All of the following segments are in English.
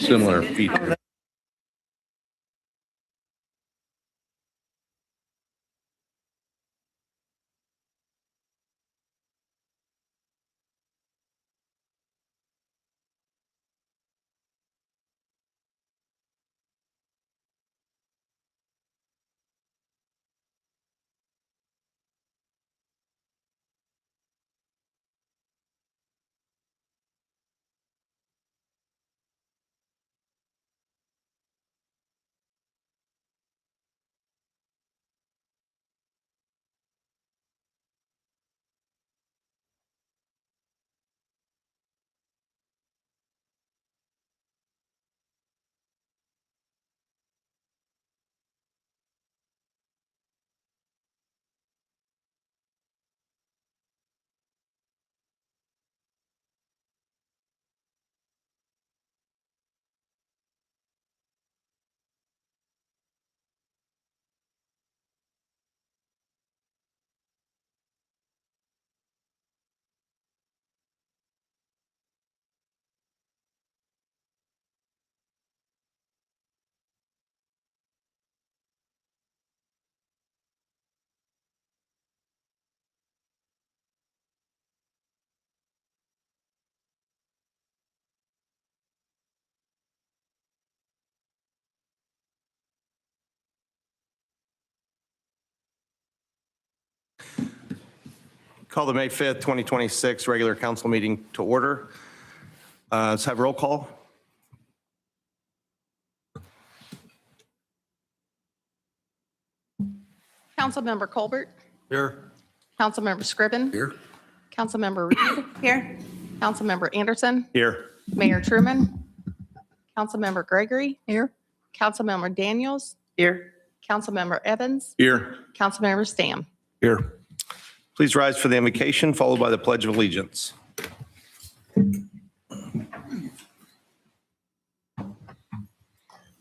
similar feature. Call the May 5th, 2026 regular council meeting to order. Let's have roll call. Councilmember Colbert. Here. Councilmember Scriven. Here. Councilmember Reed. Here. Councilmember Anderson. Here. Mayor Truman. Councilmember Gregory. Here. Councilmember Daniels. Here. Councilmember Evans. Here. Councilmember Stamm. Here. Please rise for the invocation, followed by the Pledge of Allegiance.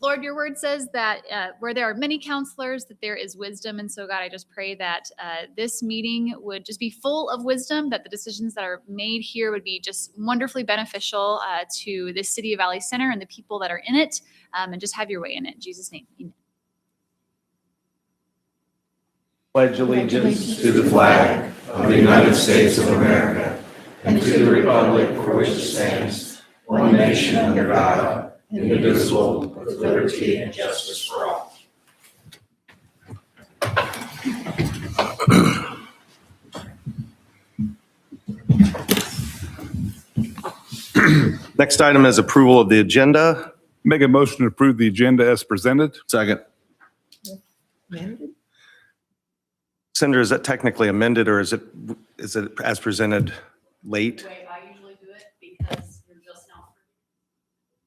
Lord, your word says that where there are many counselors, that there is wisdom. And so, God, I just pray that this meeting would just be full of wisdom, that the decisions that are made here would be just wonderfully beneficial to this city of Valley Center and the people that are in it, and just have your way in it. In Jesus' name, amen. Pledge allegiance to the flag of the United States of America and to the republic for which it stands, one nation under God, indivisible, with liberty and justice for all. Next item is approval of the agenda. Make a motion to approve the agenda as presented. Second. Cinder, is that technically amended or is it as presented late? The way I usually do it, because you're just now.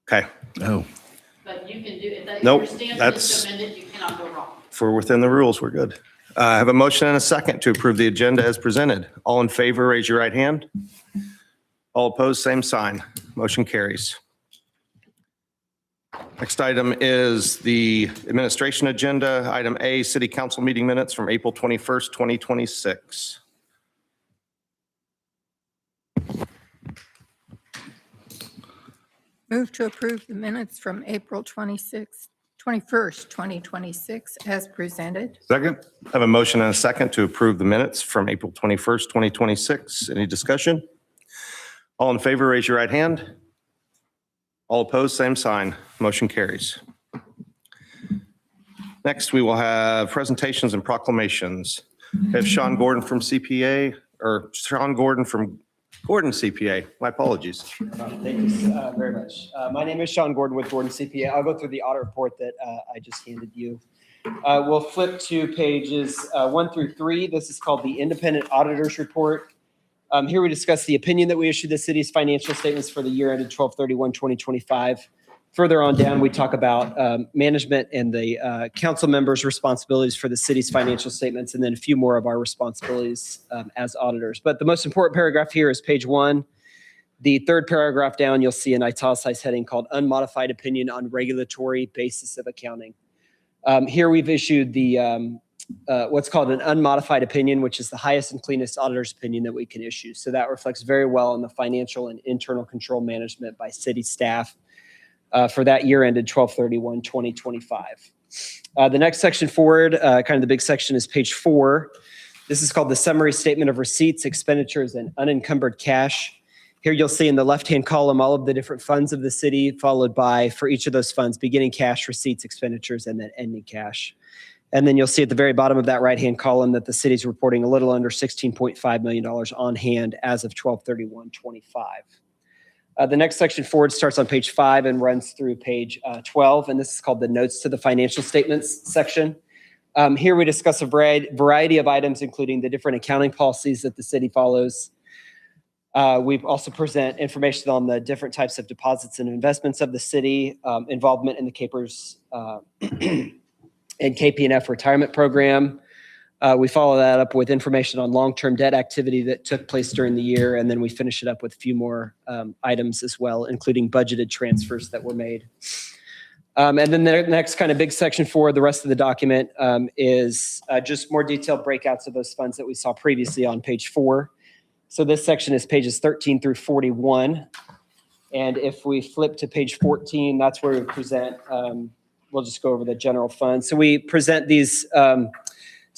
Okay. Oh. But you can do it. If Nope, your stance that's- is to amend it, you cannot go wrong. If we're within the rules, we're good. I have a motion and a second to approve the agenda as presented. All in favor, raise your right hand. All opposed, same sign. Motion carries. Next item is the administration agenda. Item A, city council meeting minutes from April 21st, 2026. Move to approve the minutes from April 21st, 2026 as presented. Second? I have a motion and a second to approve the minutes from April 21st, 2026. Any discussion? All in favor, raise your right hand. All opposed, same sign. Motion carries. Next, we will have presentations and proclamations. We have Sean Gordon from CPA, or Sean Gordon from Gordon CPA. My apologies. Thank you very much. My name is Sean Gordon with Gordon CPA. I'll go through the audit report that I just handed you. We'll flip to pages 1 through 3. This is called the Independent Auditor's Report. Here we discuss the opinion that we issued the city's financial statements for the year ended 12/31/2025. Further on down, we talk about management and the council members' responsibilities for the city's financial statements, and then a few more of our responsibilities as auditors. But the most important paragraph here is page 1. The third paragraph down, you'll see an italicized heading called Unmodified Opinion on Regulatory Basis of Accounting. Here we've issued the what's called an unmodified opinion, which is the highest and cleanest auditor's opinion that we can issue. So that reflects very well on the financial and internal control management by city staff. for that year ended 12/31/2025. The next section forward, kind of the big section, is page 4. This is called the Summary Statement of Receipts, Expenditures, and Unencumbered Cash. Here you'll see in the left-hand column all of the different funds of the city, followed by, for each of those funds, beginning cash, receipts, expenditures, and then ending cash. And then you'll see at the very bottom of that right-hand column that the city's reporting a little under $16.5 million on hand as of 12/31/25. The next section forward starts on page 5 and runs through page 12, and this is called the Notes to the Financial Statements section. Here we discuss a variety of items, including the different accounting policies that the city follows. We also present information on the different types of deposits and investments of the city, involvement in the Capers and KP&F retirement program. We follow that up with information on long-term debt activity that took place during the year, and then we finish it up with a few more items as well, including budgeted transfers that were made. And then the next kind of big section for the rest of the document is just more detailed breakouts of those funds that we saw previously on page 4. So this section is pages 13 through 41. And if we flip to page 14, that's where we present, we'll just go over the general fund. So we present these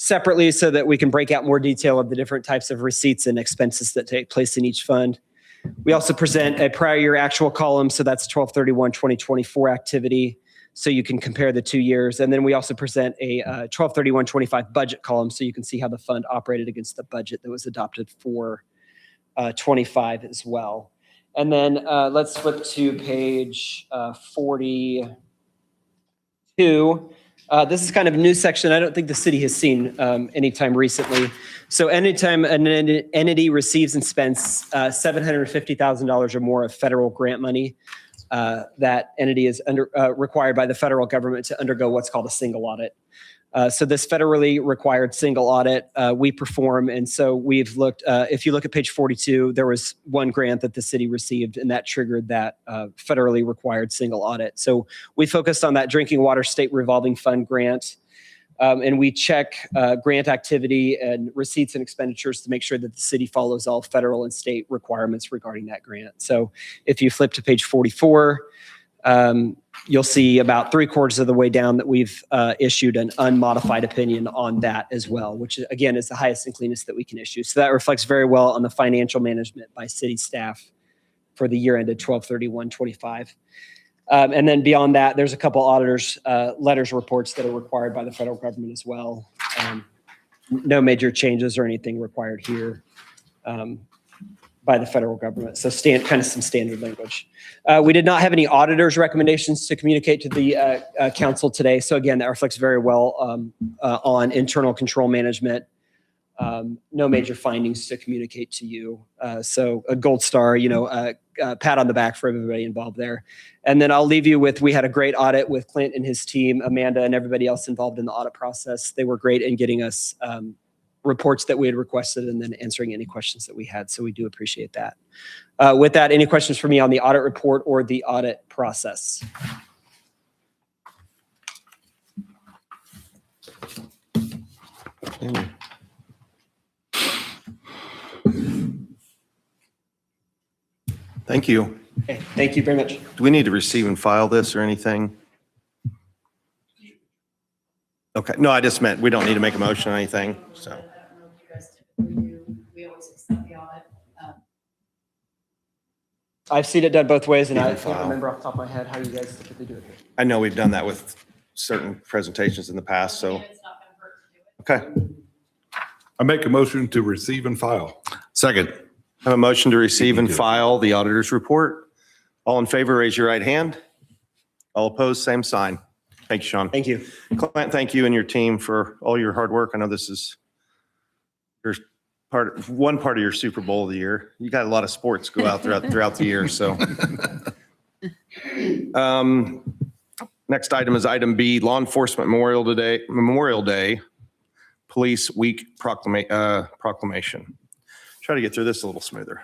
separately so that we can break out more detail of the different types of receipts and expenses that take place in each fund. We also present a prior year actual column, so that's 12/31/2024 activity, so you can compare the 2 years. And then we also present a 12/31/25 budget column, so you can see how the fund operated against the budget that was adopted for 25 as well. And then let's flip to page 42. This is kind of a new section I don't think the city has seen anytime recently. So anytime an entity receives and spends $750,000 or more of federal grant money, that entity is required by the federal government to undergo what's called a single audit. So this federally required single audit we perform. And so we've looked, if you look at page 42, there was one grant that the city received, and that triggered that federally required single audit. So we focused on that Drinking Water State Revolving Fund grant. And we check grant activity and receipts and expenditures to make sure that the city follows all federal and state requirements regarding that grant. So if you flip to page 44, you'll see about 3/4 of the way down that we've issued an unmodified opinion on that as well, which again is the highest and cleanest that we can issue. So that reflects very well on the financial management by city staff for the year ended 12/31/25. And then beyond that, there's a couple auditors' letters, reports that are required by the federal government as well. No major changes or anything required here by the federal government. So kind of some standard language. We did not have any auditors' recommendations to communicate to the council today. So again, that reflects very well on internal control management. No major findings to communicate to you. So a gold star, pat on the back for everybody involved there. And then I'll leave you with, we had a great audit with Clint and his team, Amanda and everybody else involved in the audit process. They were great in getting us reports that we had requested and then answering any questions that we had. So we do appreciate that. With that, any questions for me on the audit report or the audit process? Thank you. Okay, thank you very much. Do we need to receive and file this or anything? Okay, no, I just meant we don't need to make a motion or anything, so. I don't know if you guys typically do. We always accept the audit. I've seen it done both ways, and I Yeah, can't file. remember off the top of my head how you guys typically do it. I know we've done that with certain presentations in the past, so, It's not gonna hurt to do it. okay. I make a motion to receive and file. Second. I have a motion to receive and file the auditor's report. All in favor, raise your right hand. All opposed, same sign. Thank you, Sean. Thank you. Clint, thank you and your team for all your hard work. I know this is one part of your Super Bowl of the year. You got a lot of sports go out throughout the year, so. Next item is item B, Law Enforcement Memorial Day, Police Week proclamation. Try to get through this a little smoother.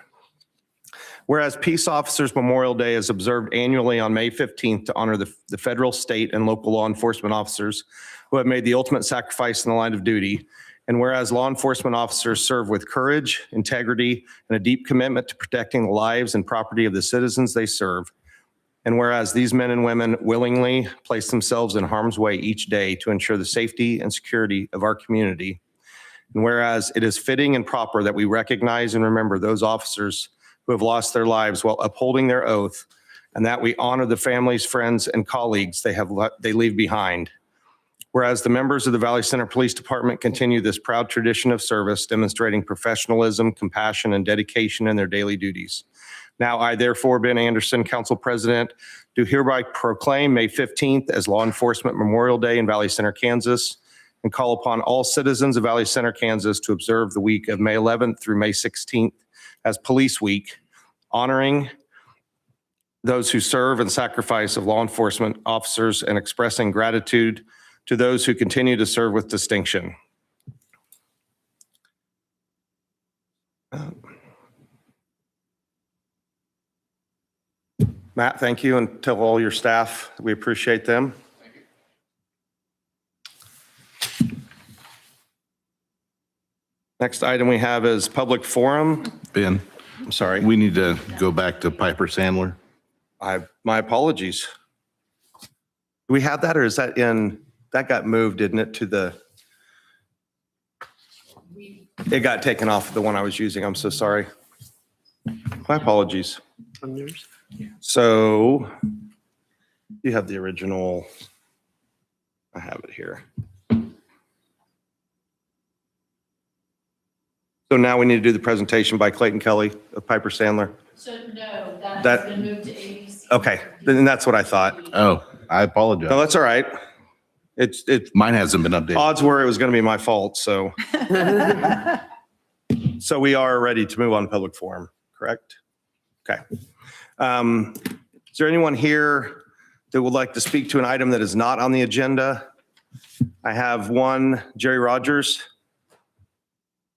Whereas Peace Officers Memorial Day is observed annually on May 15th to honor the federal, state, and local law enforcement officers who have made the ultimate sacrifice in the line of duty. And whereas law enforcement officers serve with courage, integrity, and a deep commitment to protecting the lives and property of the citizens they serve. And whereas these men and women willingly place themselves in harm's way each day to ensure the safety and security of our community. And whereas it is fitting and proper that we recognize and remember those officers who have lost their lives while upholding their oath, and that we honor the families, friends, and colleagues they leave behind. Whereas the members of the Valley Center Police Department continue this proud tradition of service, demonstrating professionalism, compassion, and dedication in their daily duties. Now, I therefore, Ben Anderson, Council President, do hereby proclaim May 15th as Law Enforcement Memorial Day in Valley Center, Kansas, and call upon all citizens of Valley Center, Kansas to observe the week of May 11th through May 16th as Police Week, honoring those who serve and sacrifice of law enforcement officers and expressing gratitude to those who continue to serve with distinction. Matt, thank you, and tell all your staff we appreciate them. Next item we have is public forum. Ben, I'm sorry, we need to go back to Piper Sandler. my apologies. Do we have that, or is that that got moved, didn't it, to the, it got taken off the one I was using. I'm so sorry. My apologies. So you have the original. I have it here. So now we need to do the presentation by Clayton Kelly of Piper Sandler. So no, that That- has been moved to ABC. Okay, then that's what I thought. Oh, I No, apologize. that's all right. It's Mine hasn't been updated. odds were it was going to be my fault, so. So we are ready to move on to public forum, correct? Okay. Is there anyone here that would like to speak to an item that is not on the agenda? I have one, Jerry Rogers.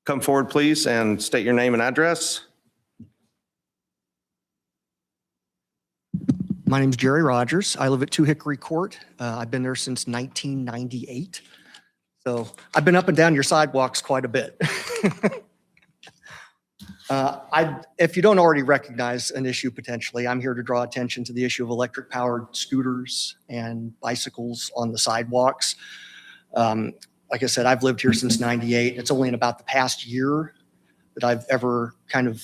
Come forward, please, and state your name and address. My name's Jerry Rogers. I live at 2 Hickory Court. I've been there since 1998. So I've been up and down your sidewalks quite a bit. If you don't already recognize an issue potentially, I'm here to draw attention to the issue of electric powered scooters and bicycles on the sidewalks. Like I said, I've lived here since 98. It's only in about the past year that I've ever kind of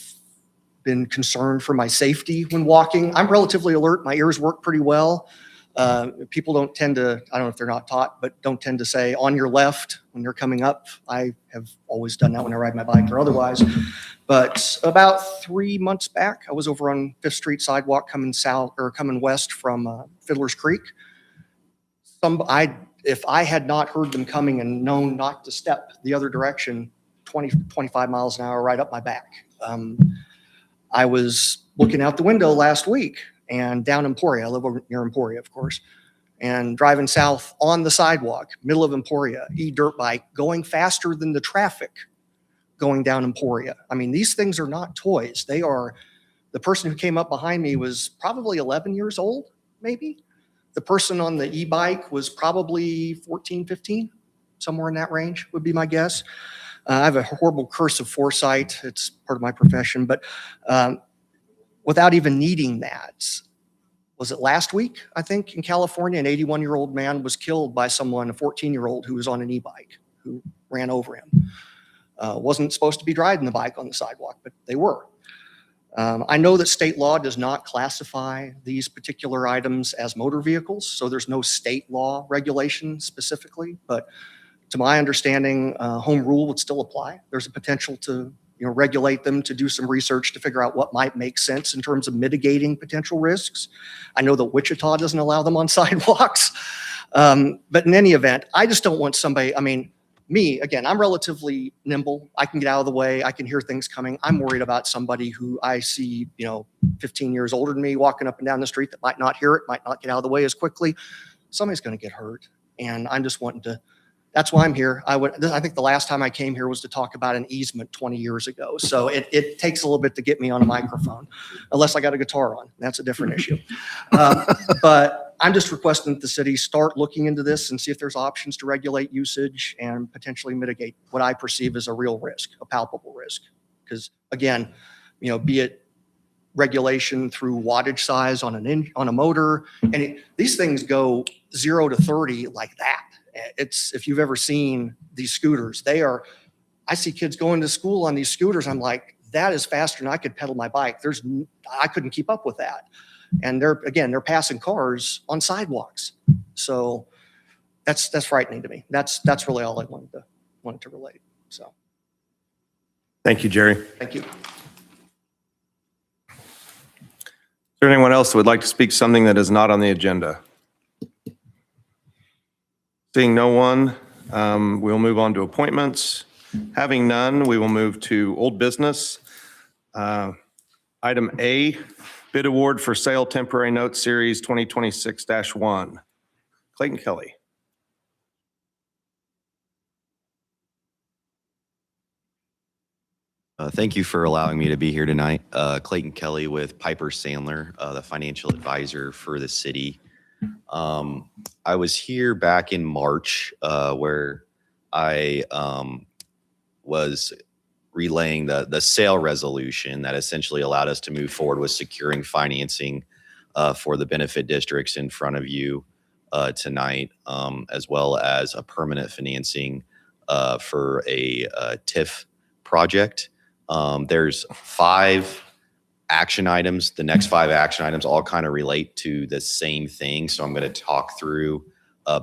been concerned for my safety when walking. I'm relatively alert. My ears work pretty well. People don't tend to, I don't know if they're not taught, but don't tend to say on your left when you're coming up. I have always done that when I ride my bike or otherwise. But about 3 months back, I was over on 5th Street sidewalk coming south or coming west from Fiddler's Creek. If I had not heard them coming and known not to step the other direction, 25 miles an hour right up my back. I was looking out the window last week and down Emporia, I live over near Emporia, of course, and driving south on the sidewalk, middle of Emporia, e-dirt bike, going faster than the traffic going down Emporia. I mean, these things are not toys. They are, the person who came up behind me was probably 11 years old, maybe. The person on the e-bike was probably 14, 15, somewhere in that range would be my guess. I have a horrible curse of foresight. It's part of my profession, but without even needing that, was it last week, I think, in California, an 81-year-old man was killed by someone, a 14-year-old who was on an e-bike, who ran over him. Wasn't supposed to be riding the bike on the sidewalk, but they were. I know that state law does not classify these particular items as motor vehicles, so there's no state law regulation specifically, but to my understanding, home rule would still apply. There's a potential to regulate them, to do some research to figure out what might make sense in terms of mitigating potential risks. I know that Wichita doesn't allow them on sidewalks, but in any event, I just don't want somebody, I mean, me, again, I'm relatively nimble. I can get out of the way. I can hear things coming. I'm worried about somebody who I see, 15 years older than me walking up and down the street that might not hear it, might not get out of the way as quickly. Somebody's going to get hurt. And I'm just wanting to, that's why I'm here. I think the last time I came here was to talk about an easement 20 years ago. So it takes a little bit to get me on a microphone, unless I got a guitar on. That's a different issue. But I'm just requesting that the city start looking into this and see if there's options to regulate usage and potentially mitigate what I perceive as a real risk, a palpable risk. Because again, be it regulation through wattage size on on a motor. And these things go 0 to 30 like that. If you've ever seen these scooters, I see kids going to school on these scooters. I'm like, that is faster than I could pedal my bike. I couldn't keep up with that. And they're passing cars on sidewalks. So that's frightening to me. That's really all I wanted to relate. So Thank you, Jerry. thank you. Is there anyone else that would like to speak something that is not on the agenda? Seeing no one, we'll move on to appointments. Having none, we will move to old business. Item A, bid award for sale temporary note series 2026-1. Clayton Kelly. Thank you for allowing me to be here tonight. Clayton Kelly with Piper Sandler, the financial advisor for the city. I was here back in March where I was relaying the sale resolution that essentially allowed us to move forward with securing financing for the benefit districts in front of you tonight, as well as a permanent financing for a TIF project. There's 5 action items. The next 5 action items all kind of relate to the same thing. So I'm going to talk through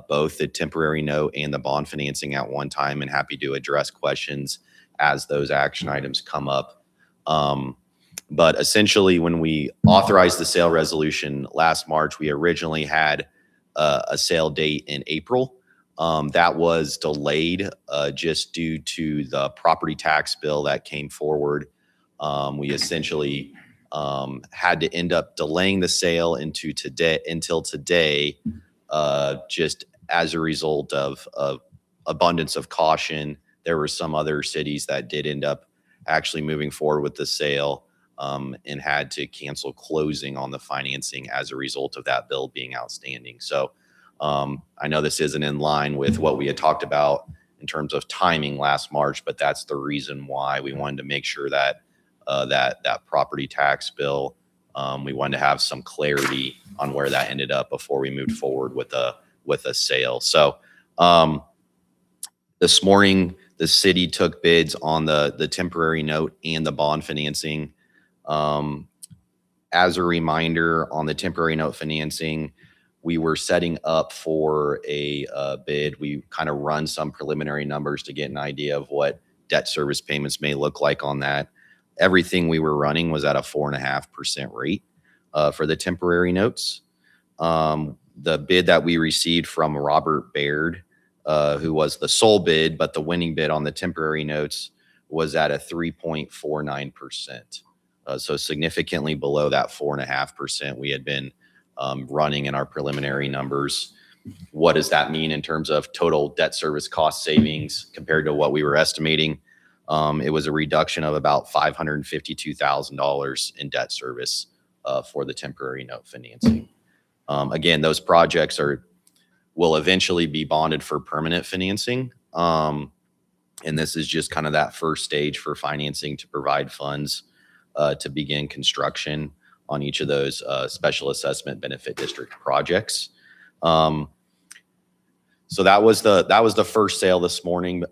both the temporary note and the bond financing at one time, and happy to address questions as those action items come up. But essentially, when we authorized the sale resolution last March, we originally had a sale date in April. That was delayed just due to the property tax bill that came forward. We essentially had to end up delaying the sale until today, just as a result of abundance of caution. There were some other cities that did end up actually moving forward with the sale and had to cancel closing on the financing as a result of that bill being outstanding. So I know this isn't in line with what we had talked about in terms of timing last March, but that's the reason why we wanted to make sure that that property tax bill, we wanted to have some clarity on where that ended up before we moved forward with a sale. So this morning, the city took bids on the temporary note and the bond financing. As a reminder, on the temporary note financing, we were setting up for a bid. We kind of run some preliminary numbers to get an idea of what debt service payments may look like on that. Everything we were running was at a 4.5% rate for the temporary notes. The bid that we received from Robert Baird, who was the sole bid, but the winning bid on the temporary notes was at a 3.49%. So significantly below that 4.5% we had been running in our preliminary numbers. What does that mean in terms of total debt service cost savings compared to what we were estimating? It was a reduction of about $552,000 in debt service for the temporary note financing. Again, those projects will eventually be bonded for permanent financing. And this is just kind of that first stage for financing to provide funds to begin construction on each of those special assessment benefit district projects. So that was the first sale this morning.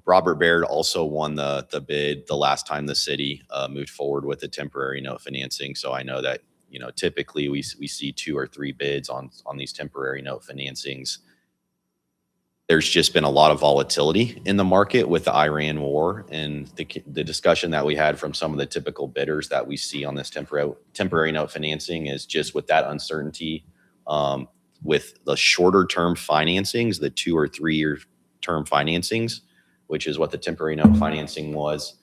Robert Baird also won the bid the last time the city moved forward with the temporary note financing. So I know that, typically we see 2 or 3 bids on these temporary note financings. There's just been a lot of volatility in the market with the Iran war, and the discussion that we had from some of the typical bidders that we see on this temporary note financing is just with that uncertainty, with the shorter term financings, the 2 or 3 year term financings, which is what the temporary note financing was.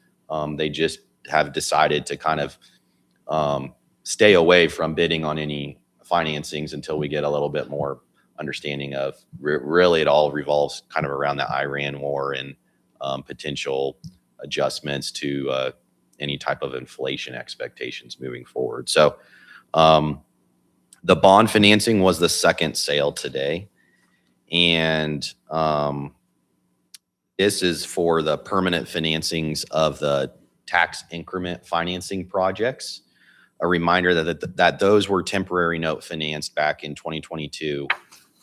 They just have decided to kind of stay away from bidding on any financings until we get a little bit more understanding of really it all revolves kind of around the Iran war and potential adjustments to any type of inflation expectations moving forward. So the bond financing was the second sale today. And this is for the permanent financings of the tax increment financing projects. a reminder that those were temporary note financed back in 2022.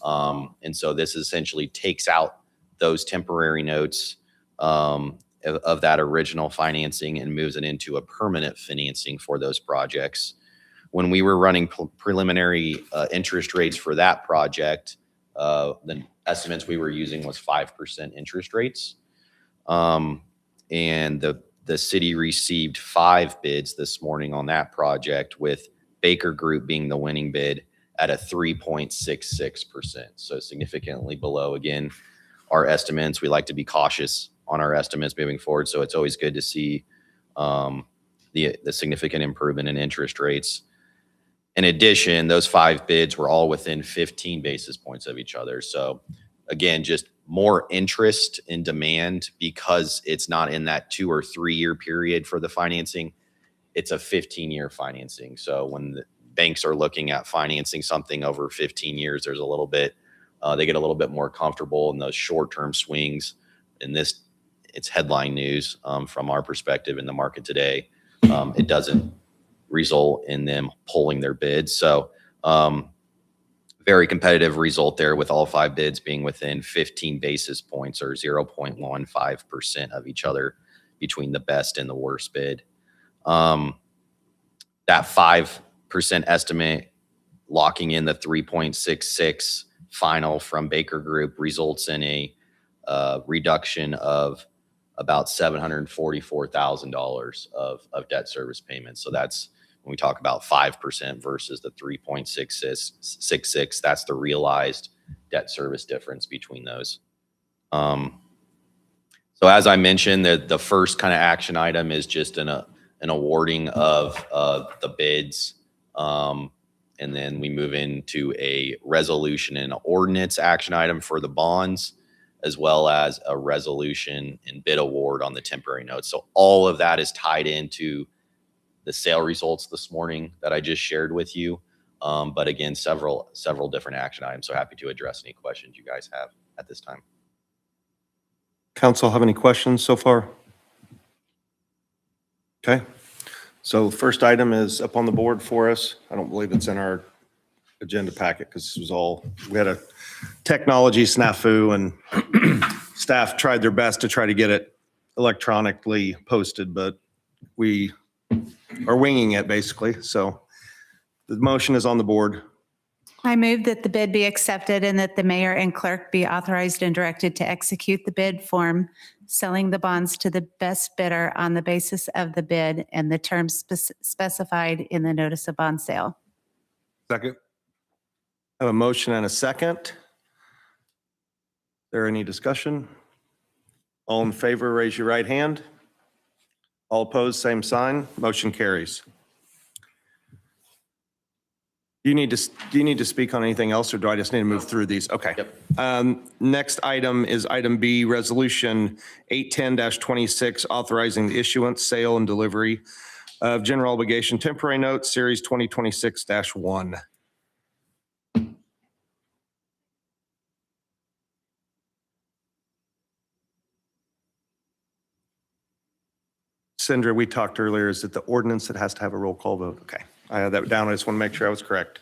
And so this essentially takes out those temporary notes of that original financing and moves it into a permanent financing for those projects. When we were running preliminary interest rates for that project, the estimates we were using was 5% interest rates. And the city received 5 bids this morning on that project, with Baker Group being the winning bid at a 3.66%. So significantly below, again, our estimates. We like to be cautious on our estimates moving forward. So it's always good to see the significant improvement in interest rates. In addition, those 5 bids were all within 15 basis points of each other. So again, just more interest in demand because it's not in that 2 or 3 year period for the financing. It's a 15-year financing. So when the banks are looking at financing something over 15 years, there's a little bit, they get a little bit more comfortable in those short-term swings. In this, it's headline news from our perspective in the market today. It doesn't result in them pulling their bids. So very competitive result there, with all 5 bids being within 15 basis points or 0.15% of each other between the best and the worst bid. That 5% estimate locking in the 3.66 final from Baker Group results in a reduction of about $744,000 of debt service payments. So that's when we talk about 5% versus the 3.66, that's the realized debt service difference between those. So as I mentioned, the first kind of action item is just an awarding of the bids. And then we move into a resolution and ordinance action item for the bonds, as well as a resolution and bid award on the temporary notes. So all of that is tied into the sale results this morning that I just shared with you. But again, several different action items. So happy to address any questions you guys have at this time. Council have any questions so far? Okay. So first item is up on the board for us. I don't believe it's in our agenda packet because this was all, we had a technology snafu and staff tried their best to try to get it electronically posted, but we are winging it basically. So the motion is on the board. I move that the bid be accepted and that the mayor and clerk be authorized and directed to execute the bid form, selling the bonds to the best bidder on the basis of the bid and the terms specified in the notice of bond sale. Second. I have a motion and a second. Is there any discussion? All in favor, raise your right hand. All opposed, same sign. Motion carries. Do you need to speak on anything else, or do I just need to move through these? Okay. Yep. Next item is item B, Resolution 810-26, authorizing the issuance, sale, and delivery of general obligation temporary notes, Series 2026-1. Sandra, we talked earlier, is it the ordinance that has to have a roll call vote? Okay, I had that down. I just want to make sure I was correct.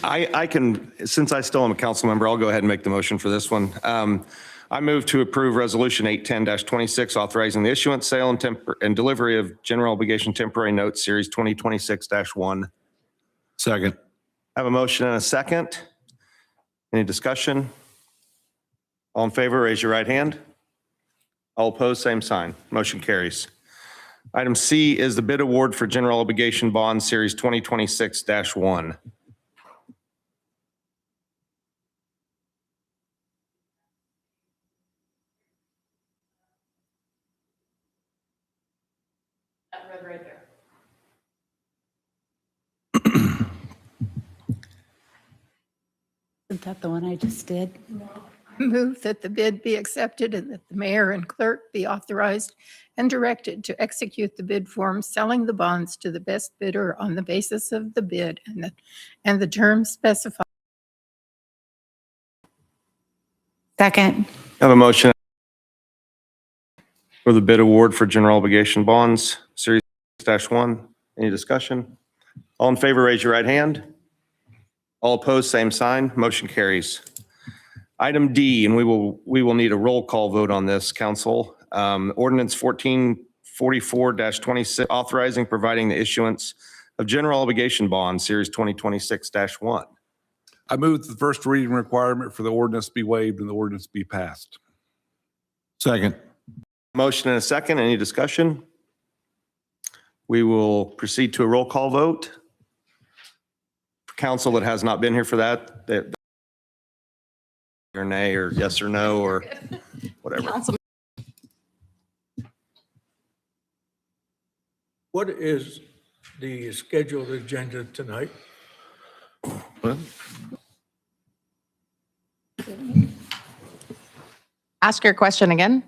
I can, since I still am a council member, I'll go ahead and make the motion for this one. I move to approve Resolution 810-26, authorizing the issuance, sale, and delivery of general obligation temporary notes, Series 2026-1. Second. I have a motion and a second. Any discussion? All in favor, raise your right hand. All opposed, same sign. Motion carries. Item C is the bid award for general obligation bond, Series 2026-1. That red right there. Isn't that the one I just did? Move that the bid be accepted and that the mayor and clerk be authorized and directed to execute the bid form, selling the bonds to the best bidder on the basis of the bid and the terms specified Second. Have a motion for the bid award for general obligation bonds, Series -1. Any discussion? All in favor, raise your right hand. All opposed, same sign. Motion carries. Item D, and we will need a roll call vote on this, council. Ordinance 1444-26, authorizing providing the issuance of general obligation bonds, Series 2026-1. I move that the first reading requirement for the ordinance be waived and the ordinance be passed. Second. Motion and a second. Any discussion? We will proceed to a roll call vote. For council that has not been here for that, or nay, or yes or no, or whatever. What is the scheduled agenda tonight? Ask your question again.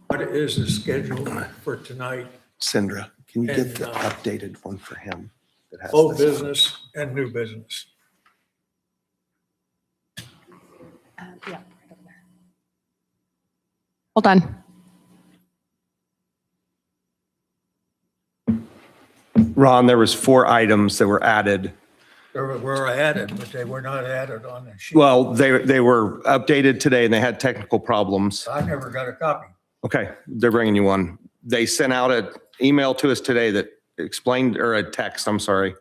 What is the schedule for tonight, Sandra, can you get the And, updated one for him? that has old this on it? business and new business? Yeah. Hold on. Ron, there was 4 items that were added. They were added, but they were not added on the sheet. Well, they were updated today and they had technical problems. I never got a copy. Okay, they're bringing you one. They sent out an email to us today that explained, or a text, I'm sorry.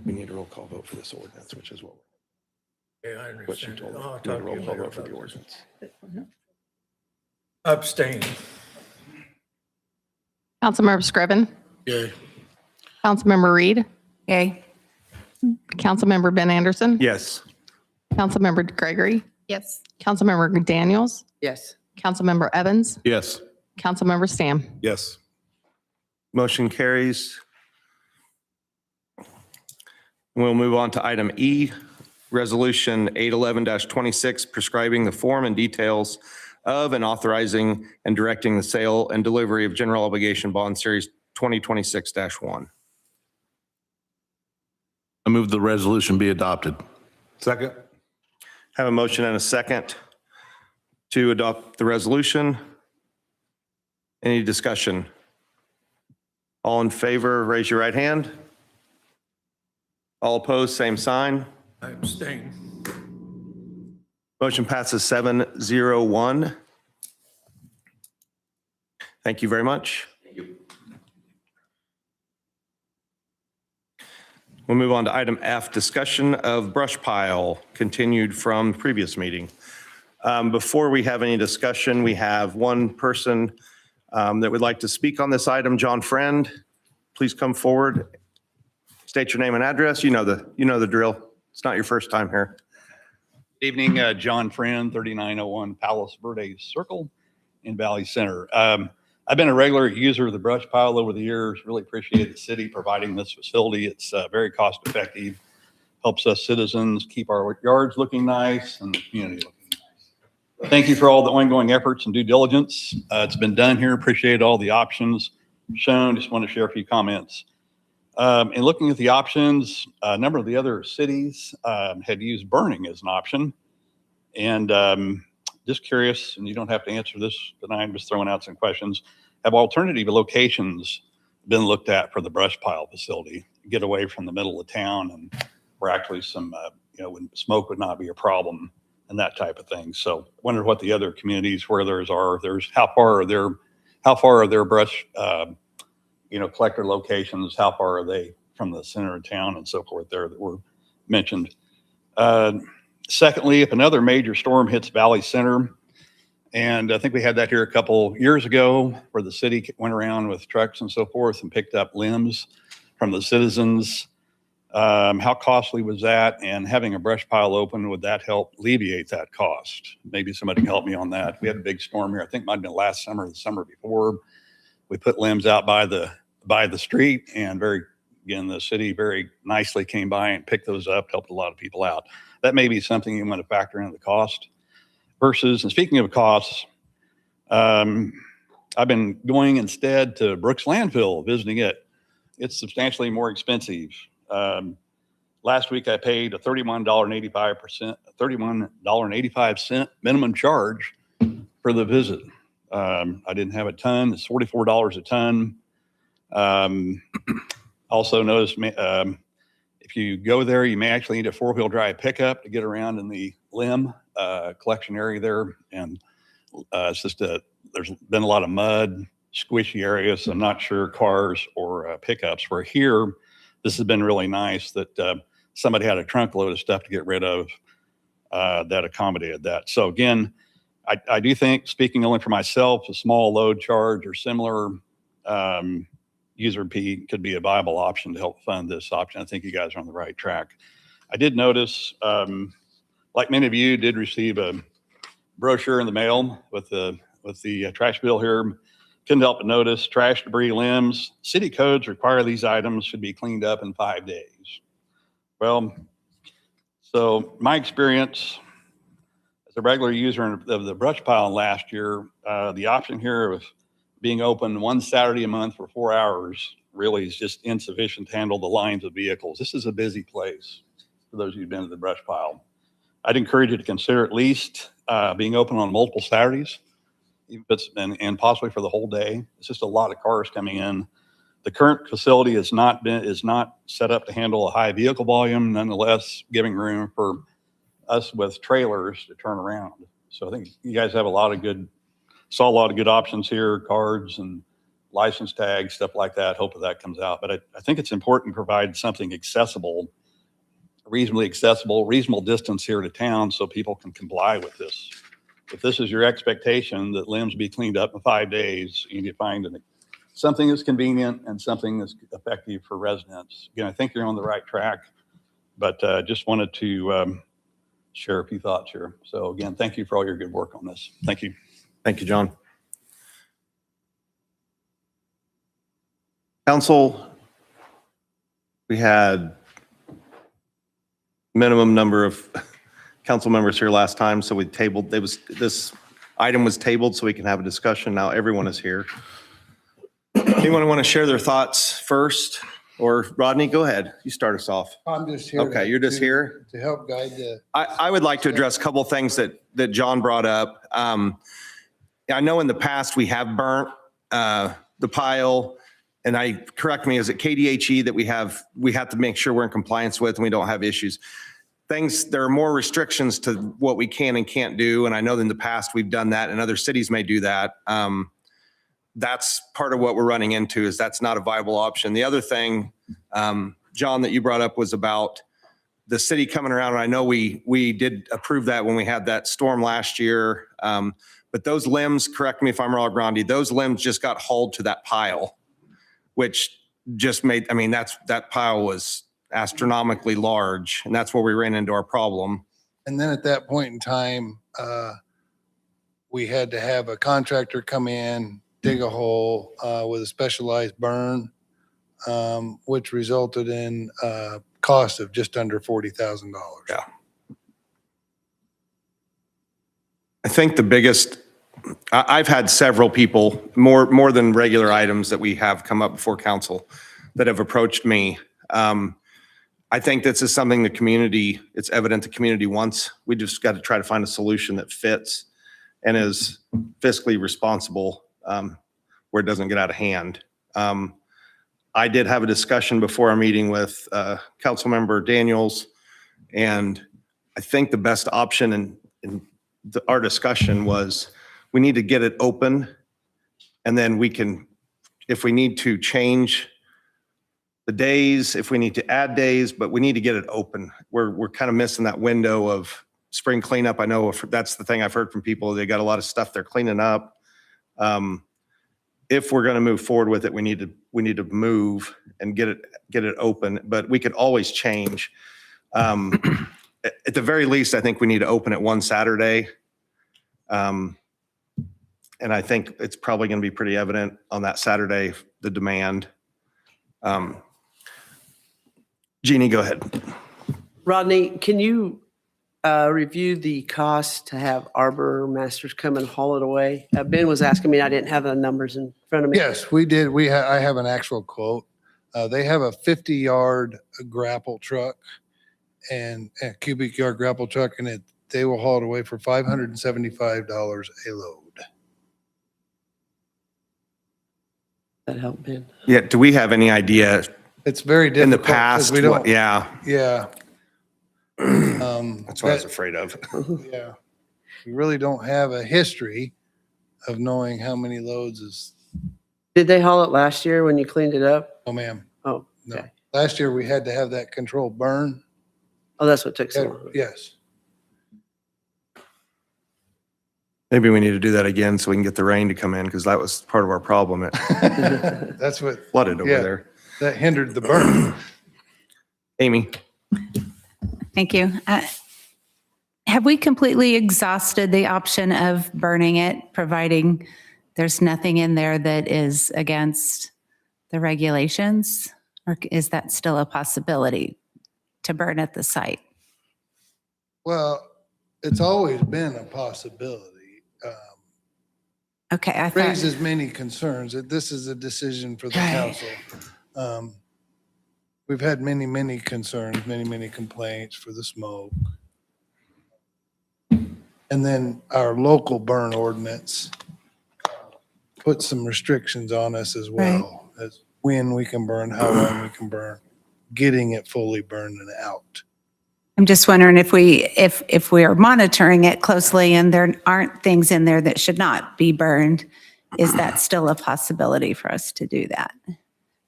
We need a roll call vote for this ordinance, which is what Yeah, I what you understand. told me. I'll We need talk a to roll you call later vote for the about ordinance. this. Abstain. Councilmember Scriven, Yeah. Councilmember Reed, Yay. Councilmember Ben Anderson. Yes. Councilmember Gregory, Yes. Councilmember Daniels, Yes. Councilmember Evans, Yes. Councilmember Stamm. Yes. Motion carries. We'll move on to item E, Resolution 811-26, prescribing the form and details of and authorizing and directing the sale and delivery of general obligation bond series 2026-1. I move the resolution be adopted. Second. Have a motion and a second to adopt the resolution. Any discussion? All in favor, raise your right hand. All opposed, same sign. I abstain. Motion passes 7-0-1. Thank you very much. We'll move on to item F, discussion of brush pile, continued from previous meeting. Before we have any discussion, we have one person that would like to speak on this item. John Friend, please come forward. State your name and address. You know the drill. It's not your first time here. Evening, John Friend, 3901 Palos Verdes Circle in Valley Center. I've been a regular user of the brush pile over the years. Really appreciate the city providing this facility. It's very cost effective, helps us citizens keep our yards looking nice and the community looking nice. Thank you for all the ongoing efforts and due diligence. It's been done here. Appreciate all the options shown. Just want to share a few comments. In looking at the options, a number of the other cities had used burning as an option. And just curious, and you don't have to answer this tonight, I'm just throwing out some questions. Have alternative locations been looked at for the brush pile facility? Get away from the middle of town and where actually some, when smoke would not be a problem and that type of thing. So I wonder what the other communities where theirs are, how far are their brush, collector locations, how far are they from the center of town and so forth there that were mentioned. Secondly, if another major storm hits Valley Center, and I think we had that here a couple years ago where the city went around with trucks and so forth and picked up limbs from the citizens. How costly was that? And having a brush pile open, would that help alleviate that cost? Maybe somebody can help me on that. We had a big storm here. I think it might have been last summer or the summer before. We put limbs out by the street, and the city very nicely came by and picked those up, helped a lot of people out. That may be something you want to factor into the cost. versus, and speaking of costs, I've been going instead to Brooks Landfill, visiting it. It's substantially more expensive. Last week I paid a $31.85 minimum charge for the visit. I didn't have a ton. It's $44 a ton. Also noticed, if you go there, you may actually need a 4-wheel drive pickup to get around in the limb collection area there. And it's just there's been a lot of mud, squishy areas. So I'm not sure cars or pickups were here. This has been really nice that somebody had a trunk load of stuff to get rid of that accommodated that. So again, I do think, speaking only for myself, a small load charge or similar user fee could be a viable option to help fund this option. I think you guys are on the right track. I did notice, like many of you, did receive a brochure in the mail with the trash bill here. Couldn't help but notice trash, debris, limbs. City codes require these items should be cleaned up in 5 days. Well, so my experience as a regular user of the brush pile last year, the option here of being open one Saturday a month for 4 hours really is just insufficient to handle the lines of vehicles. This is a busy place for those who've been to the brush pile. I'd encourage you to consider at least being open on multiple Saturdays, even if it's, and possibly for the whole day. It's just a lot of cars coming in. The current facility is not set up to handle a high vehicle volume, nonetheless giving room for us with trailers to turn around. So I think you guys have saw a lot of good options here, cards and license tags, stuff like that. Hope that comes out. But I think it's important to provide something accessible, reasonably accessible, reasonable distance here to town so people can comply with this. If this is your expectation that limbs be cleaned up in 5 days, you need to find something that's convenient and something that's effective for residents. Again, I think you're on the right track, but just wanted to share a few thoughts here. So again, thank you for all your good work on this. Thank you. Thank you, John. Council, we had minimum number of council members here last time, so we tabled, this item was tabled so we can have a discussion. Now everyone is here. Anyone want to share their thoughts first? Or Rodney, go ahead. You start us off. I'm just here. Okay, you're just here? To help guide the. I would like to address a couple of things that John brought up. I know in the past we have burnt the pile, and correct me, is it KDHE that we have to make sure we're in compliance with and we don't have issues? There are more restrictions to what we can and can't do, and I know that in the past we've done that and other cities may do that. That's part of what we're running into, is that's not a viable option. The other thing, John, that you brought up was about the city coming around. And I know we did approve that when we had that storm last year. But those limbs, correct me if I'm wrong, Grandy, those limbs just got hauled to that pile, which just made, that pile was astronomically large, and that's where we ran into our problem. And then at that point in time, we had to have a contractor come in, dig a hole with a specialized burn, which resulted in a cost of just under $40,000. Yeah. I think the biggest, I've had several people, more than regular items that we have come up before council that have approached me. I think this is something it's evident the community wants. We just got to try to find a solution that fits and is fiscally responsible, where it doesn't get out of hand. I did have a discussion before our meeting with Councilmember Daniels, and I think the best option in our discussion was we need to get it open, and then we can, if we need to change the days, if we need to add days, but we need to get it open. We're kind of missing that window of spring cleanup. I know that's the thing I've heard from people. They got a lot of stuff they're cleaning up. If we're going to move forward with it, we need to move and get it open, but we could always change. At the very least, I think we need to open it one Saturday. And I think it's probably going to be pretty evident on that Saturday, the demand. Jeannie, go ahead. Rodney, can you review the cost to have arbor masters come and haul it away? Ben was asking me, I didn't have the numbers in front of me. Yes, we did. I have an actual quote. They have a 50-yard grapple truck and a cubic yard grapple truck, and they will haul it away for $575 a load. That helped, Ben. Yeah, do we have any idea It's very in the difficult. 'cause past? We don't, Yeah, yeah. that's what I was afraid of. Yeah. We really don't have a history of knowing how many loads is, Did they haul it last year when you cleaned it up? oh, ma'am. Oh, No. okay. Last year, we had to have that controlled burn. Oh, that's what took so long. Yes. Maybe we need to do that again so we can get the rain to come in, because that was part of our problem. It That's what, flooded over Yeah. there. that hindered the burn. Amy? Thank you. Have we completely exhausted the option of burning it, providing there's nothing in there that is against the regulations? Or is that still a possibility to burn at the site? Well, it's always been a possibility. Okay, I thought, Raises many concerns. That This is a decision for the Right. council. We've had many, many concerns, many, many complaints for the smoke. And then our local burn ordinance put some restrictions on us as well, as when we can burn, how long we can burn, getting it fully burned and out. I'm just wondering if we are monitoring it closely and there aren't things in there that should not be burned, is that still a possibility for us to do that?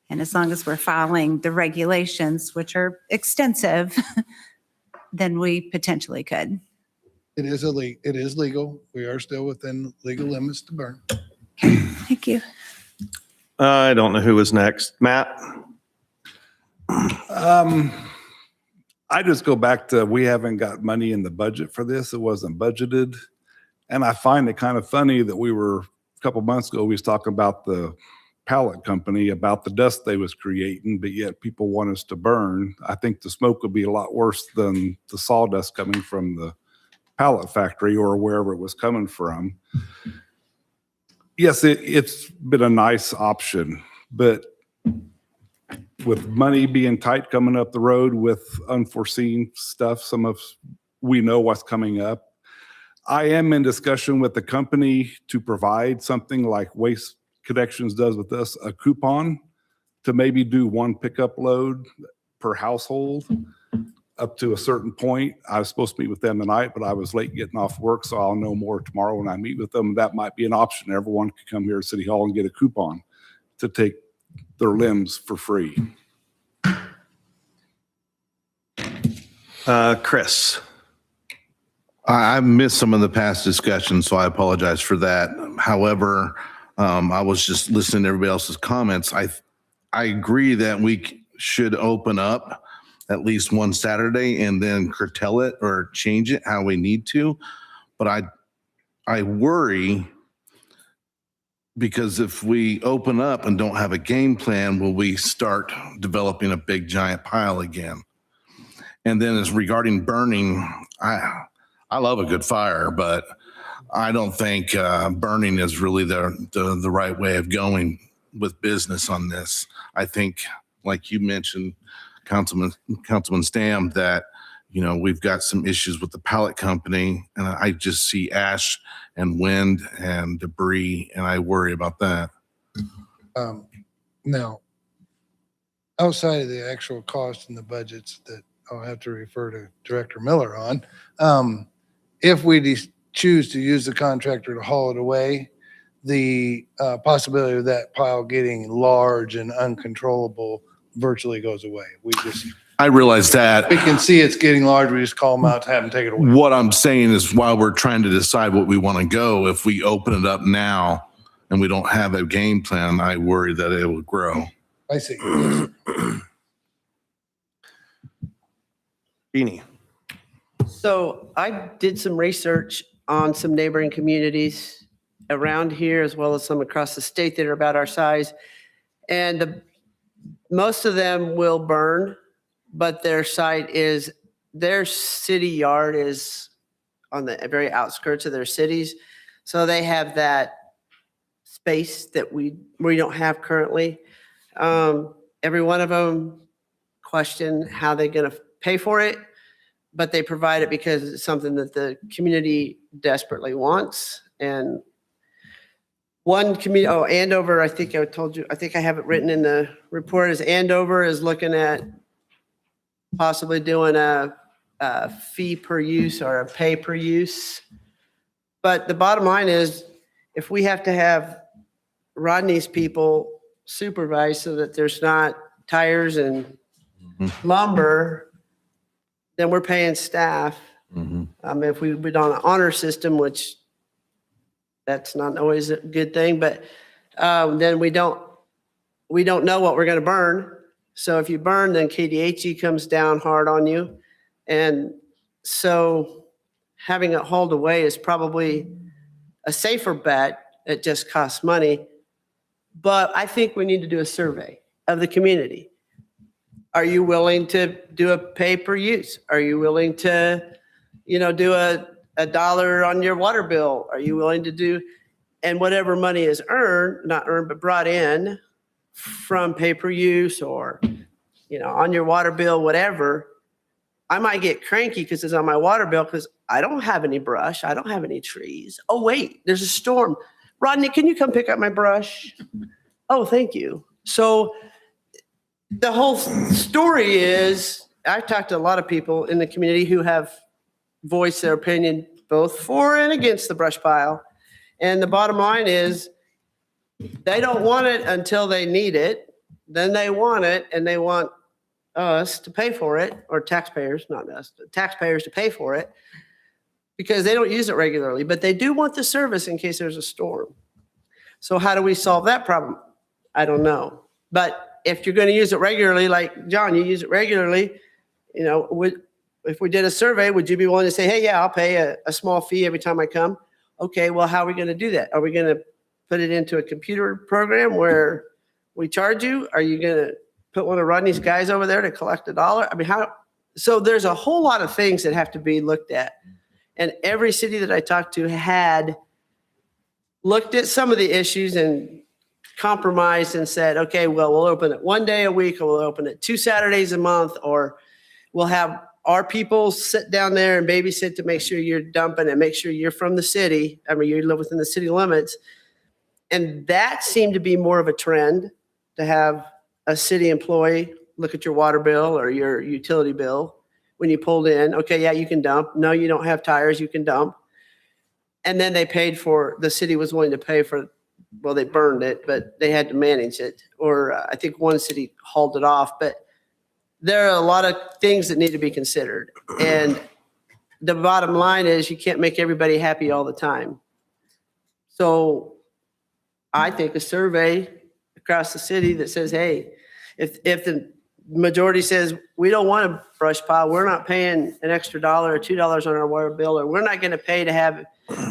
And as long as we're following the regulations, which are extensive, then we potentially could. It is legal. We are still within legal limits to burn. Thank you. I don't know who was next. Matt? I just go back to, we haven't got money in the budget for this. It wasn't budgeted. And I find it kind of funny that a couple months ago, we was talking about the pallet company, about the dust they was creating, but yet people want us to burn. I think the smoke would be a lot worse than the sawdust coming from the pallet factory or wherever it was coming from. Yes, it's been a nice option, but with money being tight coming up the road with unforeseen stuff, we know what's coming up. I am in discussion with the company to provide something like Waste Connections does with us, a coupon to maybe do one pickup load per household up to a certain point. I was supposed to meet with them tonight, but I was late getting off work, so I'll know more tomorrow when I meet with them. That might be an option. Everyone could come here to City Hall and get a coupon to take their limbs for free. Chris? I missed some of the past discussions, so I apologize for that. However, I was just listening to everybody else's comments. I agree that we should open up at least one Saturday and then curtail it or change it how we need to. But I worry because if we open up and don't have a game plan, will we start developing a big giant pile again? And then as regarding burning, I love a good fire, but I don't think burning is really the right way of going with business on this. I think, like you mentioned, Councilman Stam, that we've got some issues with the pallet company, and I just see ash and wind and debris, and I worry about that. Now, outside of the actual cost and the budgets that I'll have to refer to Director Miller on, if we choose to use the contractor to haul it away, the possibility of that pile getting large and uncontrollable virtually goes away. I realize that. We can see it's getting large. We just call them out to have them take it away. What I'm saying is while we're trying to decide what we want to go, if we open it up now and we don't have a game plan, I worry that it will grow. I see. Beanie? So I did some research on some neighboring communities around here, as well as some across the state that are about our size. And most of them will burn, but their site is their city yard is on the very outskirts of their cities. So they have that space that we don't have currently. Every one of them question how they're going to pay for it, but they provide it because it's something that the community desperately wants. And one community, Andover, I think I told you, I think I have it written in the report, is Andover is looking at possibly doing a fee per use or a pay per use. But the bottom line is, if we have to have Rodney's people supervised so that there's not tires and lumber, then we're paying staff. If we put on an honor system, which that's not always a good thing, but then we don't know what we're going to burn. So if you burn, then KDHE comes down hard on you. And so having it hauled away is probably a safer bet. It just costs money. But I think we need to do a survey of the community. Are you willing to do a pay per use? Are you willing to, do a dollar on your water bill? Are you willing to do, and whatever money is earned, not earned, but brought in from pay per use or, on your water bill, whatever. I might get cranky because it's on my water bill because I don't have any brush. I don't have any trees. Oh, wait, there's a storm. Rodney, can you come pick up my brush? Oh, thank you. So the whole story is, I've talked to a lot of people in the community who have voiced their opinion both for and against the brush pile. And the bottom line is they don't want it until they need it. Then they want it, and they want us to pay for it, or taxpayers, not us, taxpayers to pay for it because they don't use it regularly, but they do want the service in case there's a storm. So how do we solve that problem? I don't know. But if you're going to use it regularly, like John, you use it regularly, if we did a survey, would you be willing to say, hey, yeah, I'll pay a small fee every time I come? Okay, well, how are we going to do that? Are we going to put it into a computer program where we charge you? Are you going to put one of Rodney's guys over there to collect $1? I mean, so there's a whole lot of things that have to be looked at. And every city that I talked to had looked at some of the issues and compromised and said, okay, well, we'll open it one day a week, or we'll open it 2 Saturdays a month, or we'll have our people sit down there and babysit to make sure you're dumping and make sure you're from the city. I mean, you live within the city limits. And that seemed to be more of a trend, to have a city employee look at your water bill or your utility bill when you pulled in. Okay, yeah, you can dump. No, you don't have tires, you can dump. And then the city was willing to pay for, well, they burned it, but they had to manage it. Or I think one city hauled it off. But there are a lot of things that need to be considered. And the bottom line is, you can't make everybody happy all the time. So I think a survey across the city that says, hey, if the majority says we don't want a brush pile, we're not paying an extra $1 or $2 on our water bill, or we're not going to pay to have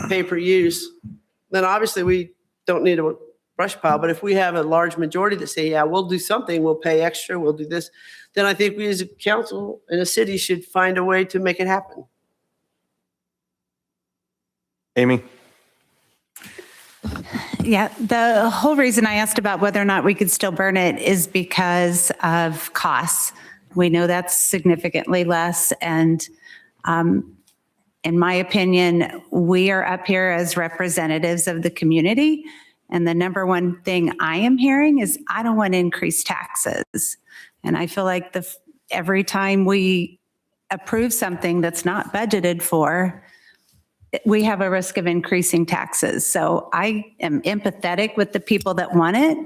pay per use, then obviously we don't need a brush pile. But if we have a large majority that say, yeah, we'll do something, we'll pay extra, we'll do this, then I think we as a council and a city should find a way to make it happen. Amy? Yeah, the whole reason I asked about whether or not we could still burn it is because of costs. We know that's significantly less. And in my opinion, we are up here as representatives of the community. And the number one thing I am hearing is I don't want to increase taxes. And I feel like every time we approve something that's not budgeted for, we have a risk of increasing taxes. So I am empathetic with the people that want it.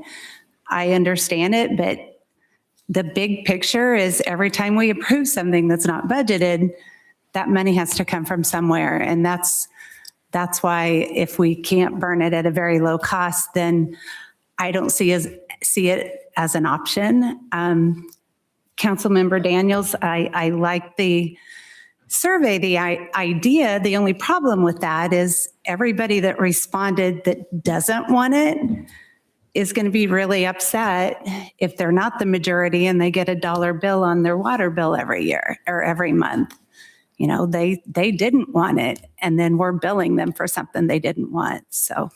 I understand it, but the big picture is every time we approve something that's not budgeted, that money has to come from somewhere. And that's why if we can't burn it at a very low cost, then I don't see it as an option. Councilmember Daniels, I like the survey, the idea. The only problem with that is everybody that responded that doesn't want it is going to be really upset if they're not the majority and they get $1 bill on their water bill every year or every month. they didn't want it, and then we're billing them for something they didn't want. So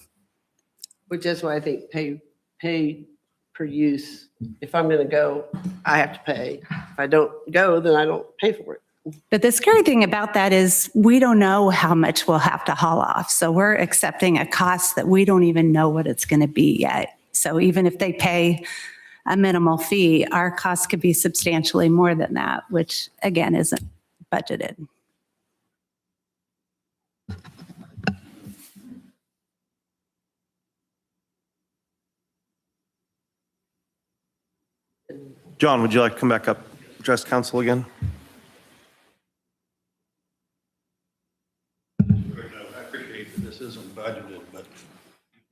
Which is why I think pay per use. If I'm going to go, I have to pay. If I don't go, then I don't pay for it. but the scary thing about that is we don't know how much we'll have to haul off. So we're accepting a cost that we don't even know what it's going to be yet. So even if they pay a minimal fee, our cost could be substantially more than that, which again isn't budgeted. John, would you like to come back up, address council again? I appreciate that this isn't budgeted, but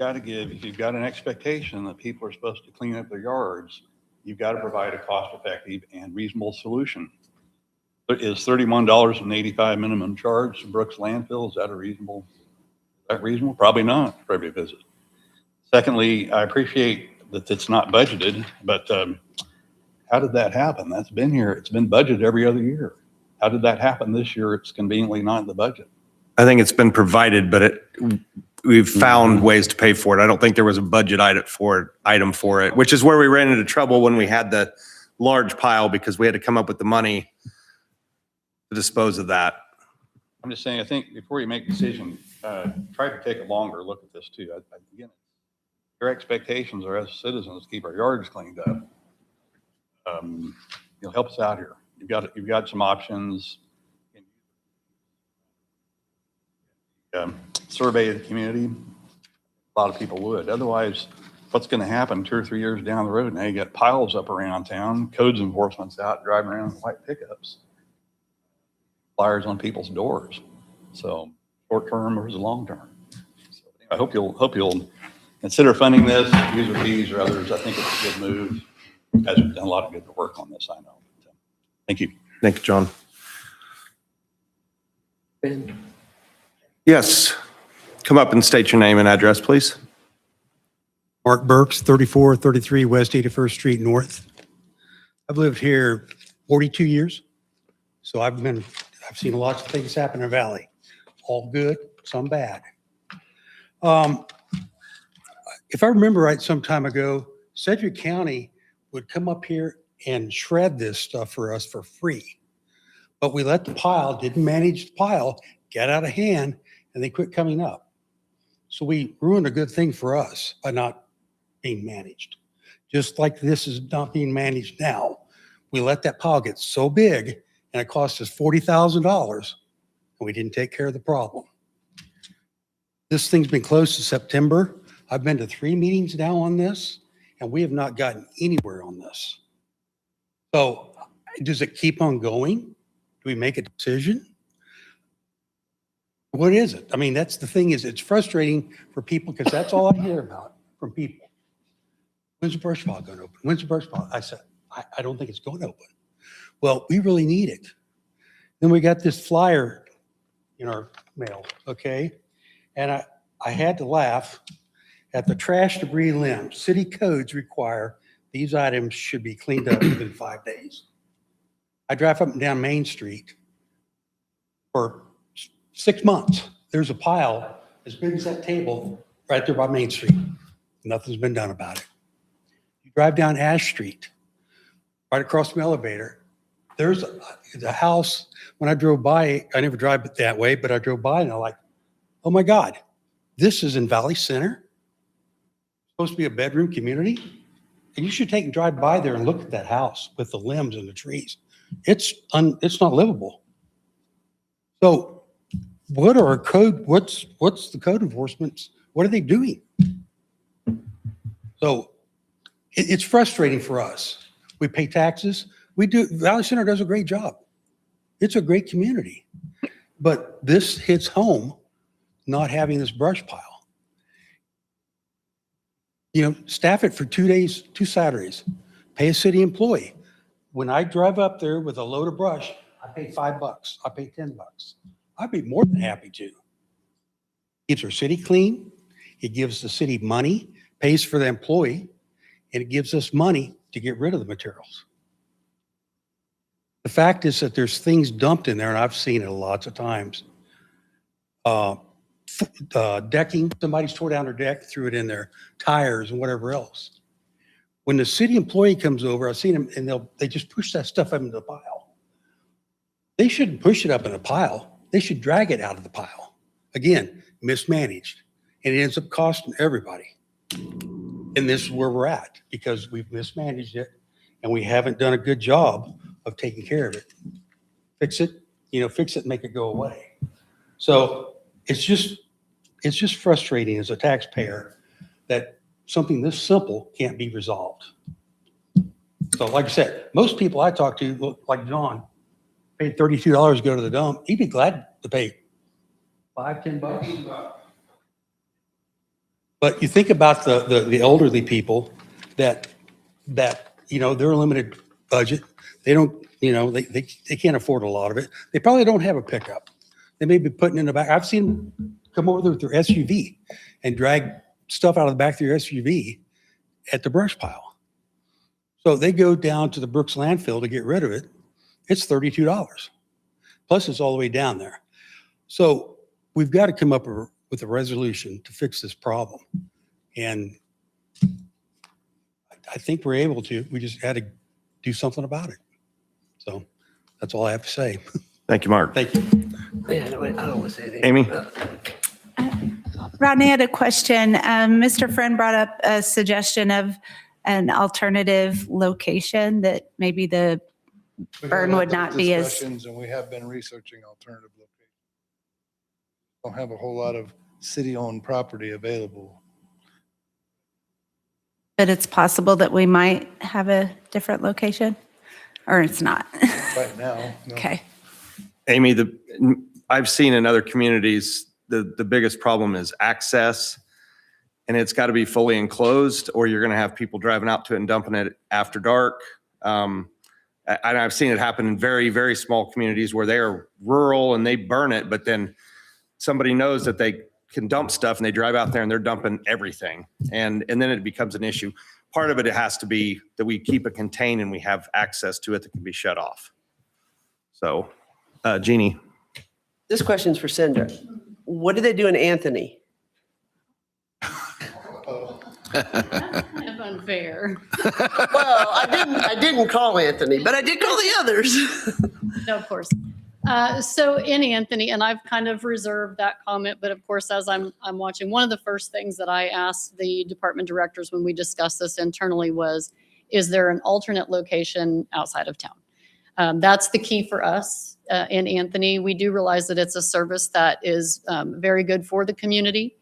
if you've got an expectation that people are supposed to clean up their yards, you've got to provide a cost-effective and reasonable solution. But is $31.85 minimum charge to Brooks landfill? Is that reasonable? Probably not for every visit. Secondly, I appreciate that it's not budgeted, but how did that happen? That's been here. It's been budgeted every other year. How did that happen this year? It's conveniently not in the budget. I think it's been provided, but we've found ways to pay for it. I don't think there was a budget item for it, which is where we ran into trouble when we had the large pile because we had to come up with the money to dispose of that. I'm just saying, I think before you make a decision, try to take a longer look at this too. Again, your expectations are as citizens to keep our yards cleaned up. Help us out here. You've got some options. Survey the community. A lot of people would. Otherwise, what's going to happen 2 or 3 years down the road? Now you got piles up around town, codes enforcement's out driving around in white pickups, flyers on people's doors. So short term versus long term. So I hope you'll consider funding this, user fees or others. I think it's a good move. You guys have done a lot of good work on this, I know. So, thank you. Thank you, John. Ben. Yes. Come up and state your name and address, please. Mark Burks, 3433 West 81st Street North. I've lived here 42 years, so I've seen lots of things happen in the valley, all good, some bad. If I remember right, some time ago, Sedgwick County would come up here and shred this stuff for us for free. But we let the pile, didn't manage the pile, get out of hand, and they quit coming up. So we ruined a good thing for us by not being managed. Just like this is not being managed now. We let that pile get so big and it cost us $40,000 and we didn't take care of the problem. This thing's been closed to September. I've been to 3 meetings now on this and we have not gotten anywhere on this. So does it keep on going? Do we make a decision? What is it? I mean, that's the thing is it's frustrating for people because that's all I hear about from people. When's the brush pile going to open? When's the brush pile? I said, I don't think it's going to open. Well, we really need it. Then we got this flyer in our mail, okay? And I had to laugh at the trash debris limb. City codes require these items should be cleaned up within 5 days. I drive up and down Main Street for 6 months. There's a pile as big as that table right there by Main Street. Nothing's been done about it. You drive down Ash Street, right across from the elevator, there's a house. When I drove by, I never drive it that way, but I drove by and I'm like, oh my God, this is in Valley Center? Supposed to be a bedroom community? And you should take and drive by there and look at that house with the limbs and the trees. It's not livable. So what are our code, what's the code enforcements? What are they doing? So it's frustrating for us. We pay taxes. Valley Center does a great job. It's a great community. But this hits home not having this brush pile. You know, staff it for 2 days, 2 Saturdays. Pay a city employee. When I drive up there with a load of brush, I pay $5. I pay $10. I'd be more than happy to. Keeps our city clean. It gives the city money, pays for the employee, and it gives us money to get rid of the materials. The fact is that there's things dumped in there, and I've seen it lots of times. Decking, somebody's tore down their deck, threw it in there, tires and whatever else. When the city employee comes over, I've seen them, and they just push that stuff up into the pile. They shouldn't push it up in a pile. They should drag it out of the pile. Again, mismanaged, and it ends up costing everybody. And this is where we're at, because we've mismanaged it and we haven't done a good job of taking care of it. Fix it, fix it and make it go away. So it's just frustrating as a taxpayer that something this simple can't be resolved. So like I said, most people I talk to, like John, paid $32 to go to the dump. He'd be glad to pay $5-10. But you think about the elderly people that they're a limited budget. They don't, they can't afford a lot of it. They probably don't have a pickup. They may be putting in the back. I've seen them come over there with their SUV and drag stuff out of the back of their SUV at the brush pile. So they go down to the Brooks landfill to get rid of it. It's $32. Plus it's all the way down there. So we've got to come up with a resolution to fix this problem. And I think we're able to. We just had to do something about it. So that's all I have to say. Thank you, Mark. Thank you. I don't want to say anything. Amy? Rodney, I had a question. Mr. Friend brought up a suggestion of an alternative location that maybe the burn would not be as, Discussions, and we have been researching alternative locations. Don't have a whole lot of city-owned property available. but it's possible that we might have a different location, or it's not. Right now, no. Okay. Amy, I've seen in other communities, the biggest problem is access, and it's got to be fully enclosed, or you're going to have people driving out to it and dumping it after dark. And I've seen it happen in very, very small communities where they are rural and they burn it, but then somebody knows that they can dump stuff and they drive out there and they're dumping everything. And then it becomes an issue. Part of it has to be that we keep it contained and we have access to it that can be shut off. So, Jeannie. This question's for Cinder. What do they do in Anthony? Kind of unfair. Well, I didn't call Anthony, but I did call the others. No, of course. So in Anthony, and I've kind of reserved that comment, but of course, as I'm watching, one of the first things that I asked the department directors when we discussed this internally was, is there an alternate location outside of town? That's the key for us in Anthony. We do realize that it's a service that is very good for the community.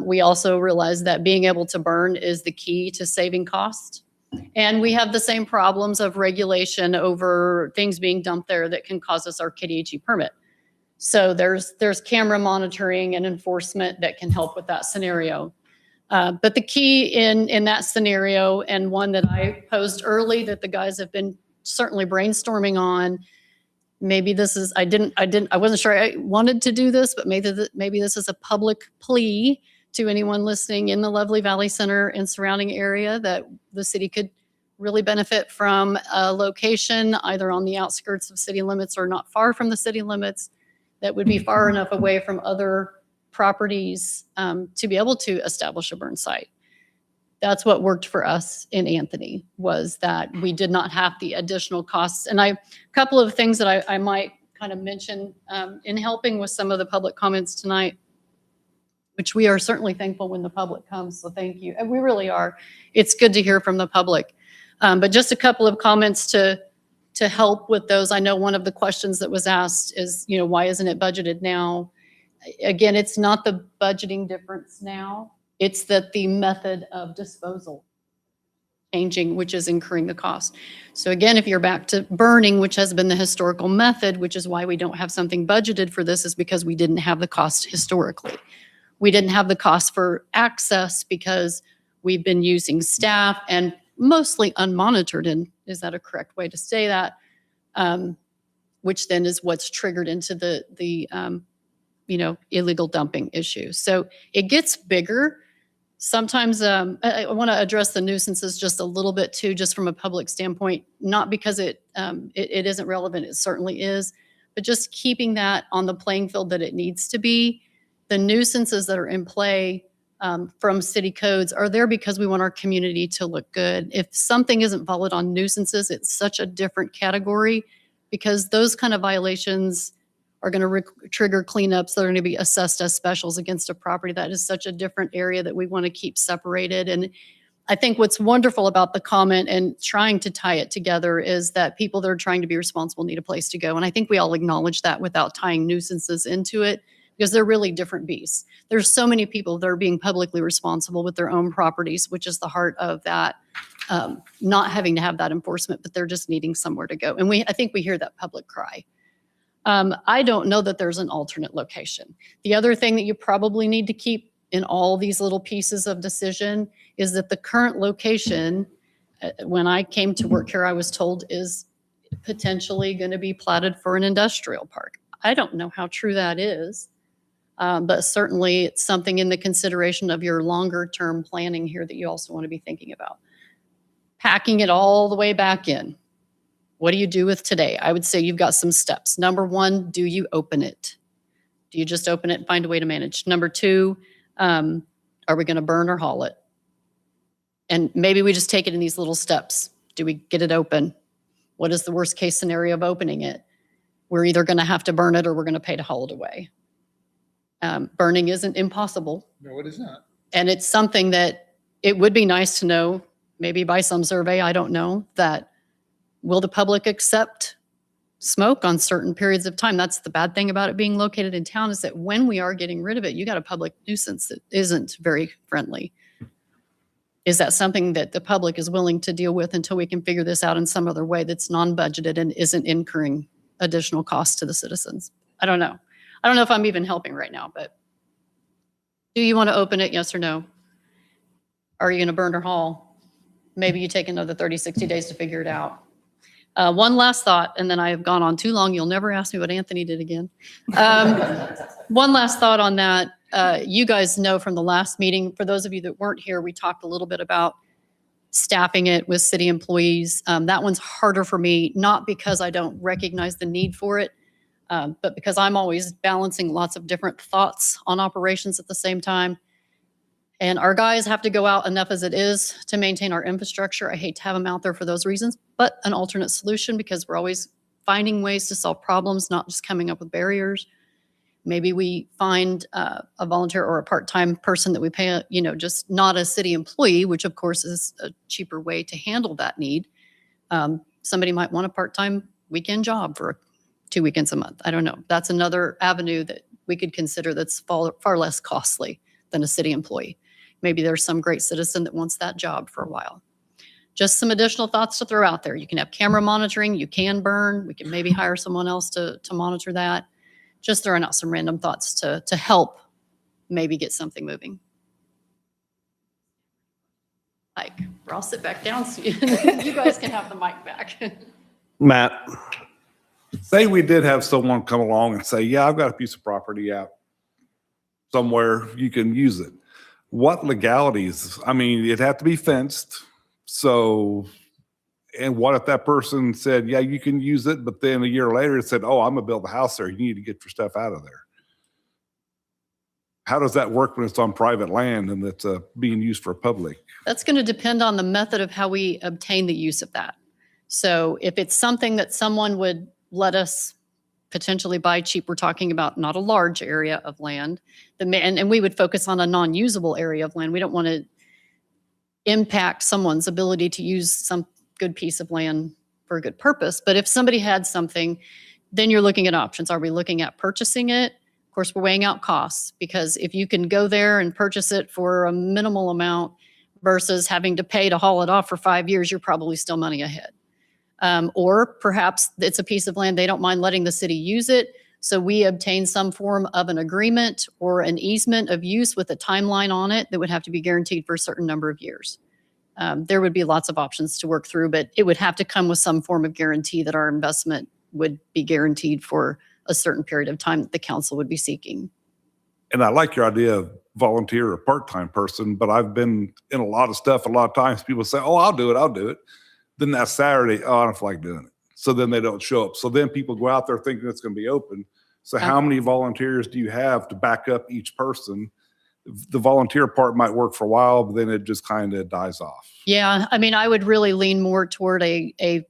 We also realize that being able to burn is the key to saving cost. And we have the same problems of regulation over things being dumped there that can cause us our KDHE permit. So there's camera monitoring and enforcement that can help with that scenario. But the key in that scenario, and one that I posed early that the guys have been certainly brainstorming on, maybe this is, I wasn't sure I wanted to do this, but maybe this is a public plea to anyone listening in the Lovely Valley Center and surrounding area that the city could really benefit from a location either on the outskirts of city limits or not far from the city limits that would be far enough away from other properties to be able to establish a burn site. That's what worked for us in Anthony, was that we did not have the additional costs. And a couple of things that I might kind of mention in helping with some of the public comments tonight, which we are certainly thankful when the public comes. So thank you. And we really are. It's good to hear from the public. But just a couple of comments to help with those. I know one of the questions that was asked is, why isn't it budgeted now? Again, it's not the budgeting difference now. It's that the method of disposal changing, which is incurring the cost. So again, if you're back to burning, which has been the historical method, which is why we don't have something budgeted for this, is because we didn't have the cost historically. We didn't have the cost for access because we've been using staff and mostly unmonitored. And is that a correct way to say that? Which then is what's triggered into the illegal dumping issue. So it gets bigger. Sometimes I want to address the nuisances just a little bit too, just from a public standpoint, not because it isn't relevant, it certainly is, but just keeping that on the playing field that it needs to be. The nuisances that are in play from city codes are there because we want our community to look good. If something isn't followed on nuisances, it's such a different category because those kind of violations are going to trigger cleanups that are going to be assessed as specials against a property. That is such a different area that we want to keep separated. And I think what's wonderful about the comment and trying to tie it together is that people that are trying to be responsible need a place to go. And I think we all acknowledge that without tying nuisances into it, because they're really different beasts. There's so many people that are being publicly responsible with their own properties, which is the heart of that, not having to have that enforcement, but they're just needing somewhere to go. And I think we hear that public cry. I don't know that there's an alternate location. The other thing that you probably need to keep in all these little pieces of decision is that the current location, when I came to work here, I was told is potentially going to be platted for an industrial park. I don't know how true that is, but certainly it's something in the consideration of your longer term planning here that you also want to be thinking about. Packing it all the way back in. What do you do with today? I would say you've got some steps. Number one, do you open it? Do you just open it and find a way to manage? Number two, are we going to burn or haul it? And maybe we just take it in these little steps. Do we get it open? What is the worst case scenario of opening it? We're either going to have to burn it or we're going to pay to haul it away. Burning isn't impossible. No, it is not. And it's something that it would be nice to know, maybe by some survey, I don't know, that will the public accept smoke on certain periods of time? That's the bad thing about it being located in town, is that when we are getting rid of it, you got a public nuisance that isn't very friendly. Is that something that the public is willing to deal with until we can figure this out in some other way that's non-budgeted and isn't incurring additional costs to the citizens? I don't know. I don't know if I'm even helping right now, but do you want to open it? Yes or no? Are you going to burn or haul? Maybe you take another 30, 60 days to figure it out. One last thought, and then I have gone on too long. You'll never ask me what Anthony did again. One last thought on that. You guys know from the last meeting, for those of you that weren't here, we talked a little bit about staffing it with city employees. That one's harder for me, not because I don't recognize the need for it, but because I'm always balancing lots of different thoughts on operations at the same time. And our guys have to go out enough as it is to maintain our infrastructure. I hate to have them out there for those reasons, but an alternate solution, because we're always finding ways to solve problems, not just coming up with barriers. Maybe we find a volunteer or a part-time person that we pay, just not a city employee, which of course is a cheaper way to handle that need. Somebody might want a part-time weekend job for 2 weekends a month. I don't know. That's another avenue that we could consider that's far less costly than a city employee. Maybe there's some great citizen that wants that job for a while. Just some additional thoughts to throw out there. You can have camera monitoring. You can burn. We can maybe hire someone else to monitor that. Just throwing out some random thoughts to help maybe get something moving. Mike, or I'll sit back down so you guys can have the mic back. Matt, Say we did have someone come along and say, yeah, I've got a piece of property out somewhere, you can use it. What legalities? I mean, it'd have to be fenced. So, and what if that person said, yeah, you can use it, but then a year later it said, oh, I'm gonna build a house there. You need to get your stuff out of there. How does that work when it's on private land and it's being used for public? That's going to depend on the method of how we obtain the use of that. So if it's something that someone would let us potentially buy cheap, we're talking about not a large area of land, and we would focus on a non-usable area of land. We don't want to impact someone's ability to use some good piece of land for a good purpose. But if somebody had something, then you're looking at options. Are we looking at purchasing it? Of course, we're weighing out costs, because if you can go there and purchase it for a minimal amount versus having to pay to haul it off for 5 years, you're probably still money ahead. Or perhaps it's a piece of land, they don't mind letting the city use it. So we obtain some form of an agreement or an easement of use with a timeline on it that would have to be guaranteed for a certain number of years. There would be lots of options to work through, but it would have to come with some form of guarantee that our investment would be guaranteed for a certain period of time that the council would be seeking. And I like your idea of volunteer or part-time person, but I've been in a lot of stuff. A lot of times people say, oh, I'll do it. Then that Saturday, oh, I don't feel like doing it. So then they don't show up. So then people go out there thinking it's going to be open. So how many volunteers do you have to back up each person? The volunteer part might work for a while, but then it just kind of dies off. Yeah, I mean, I would really lean more toward a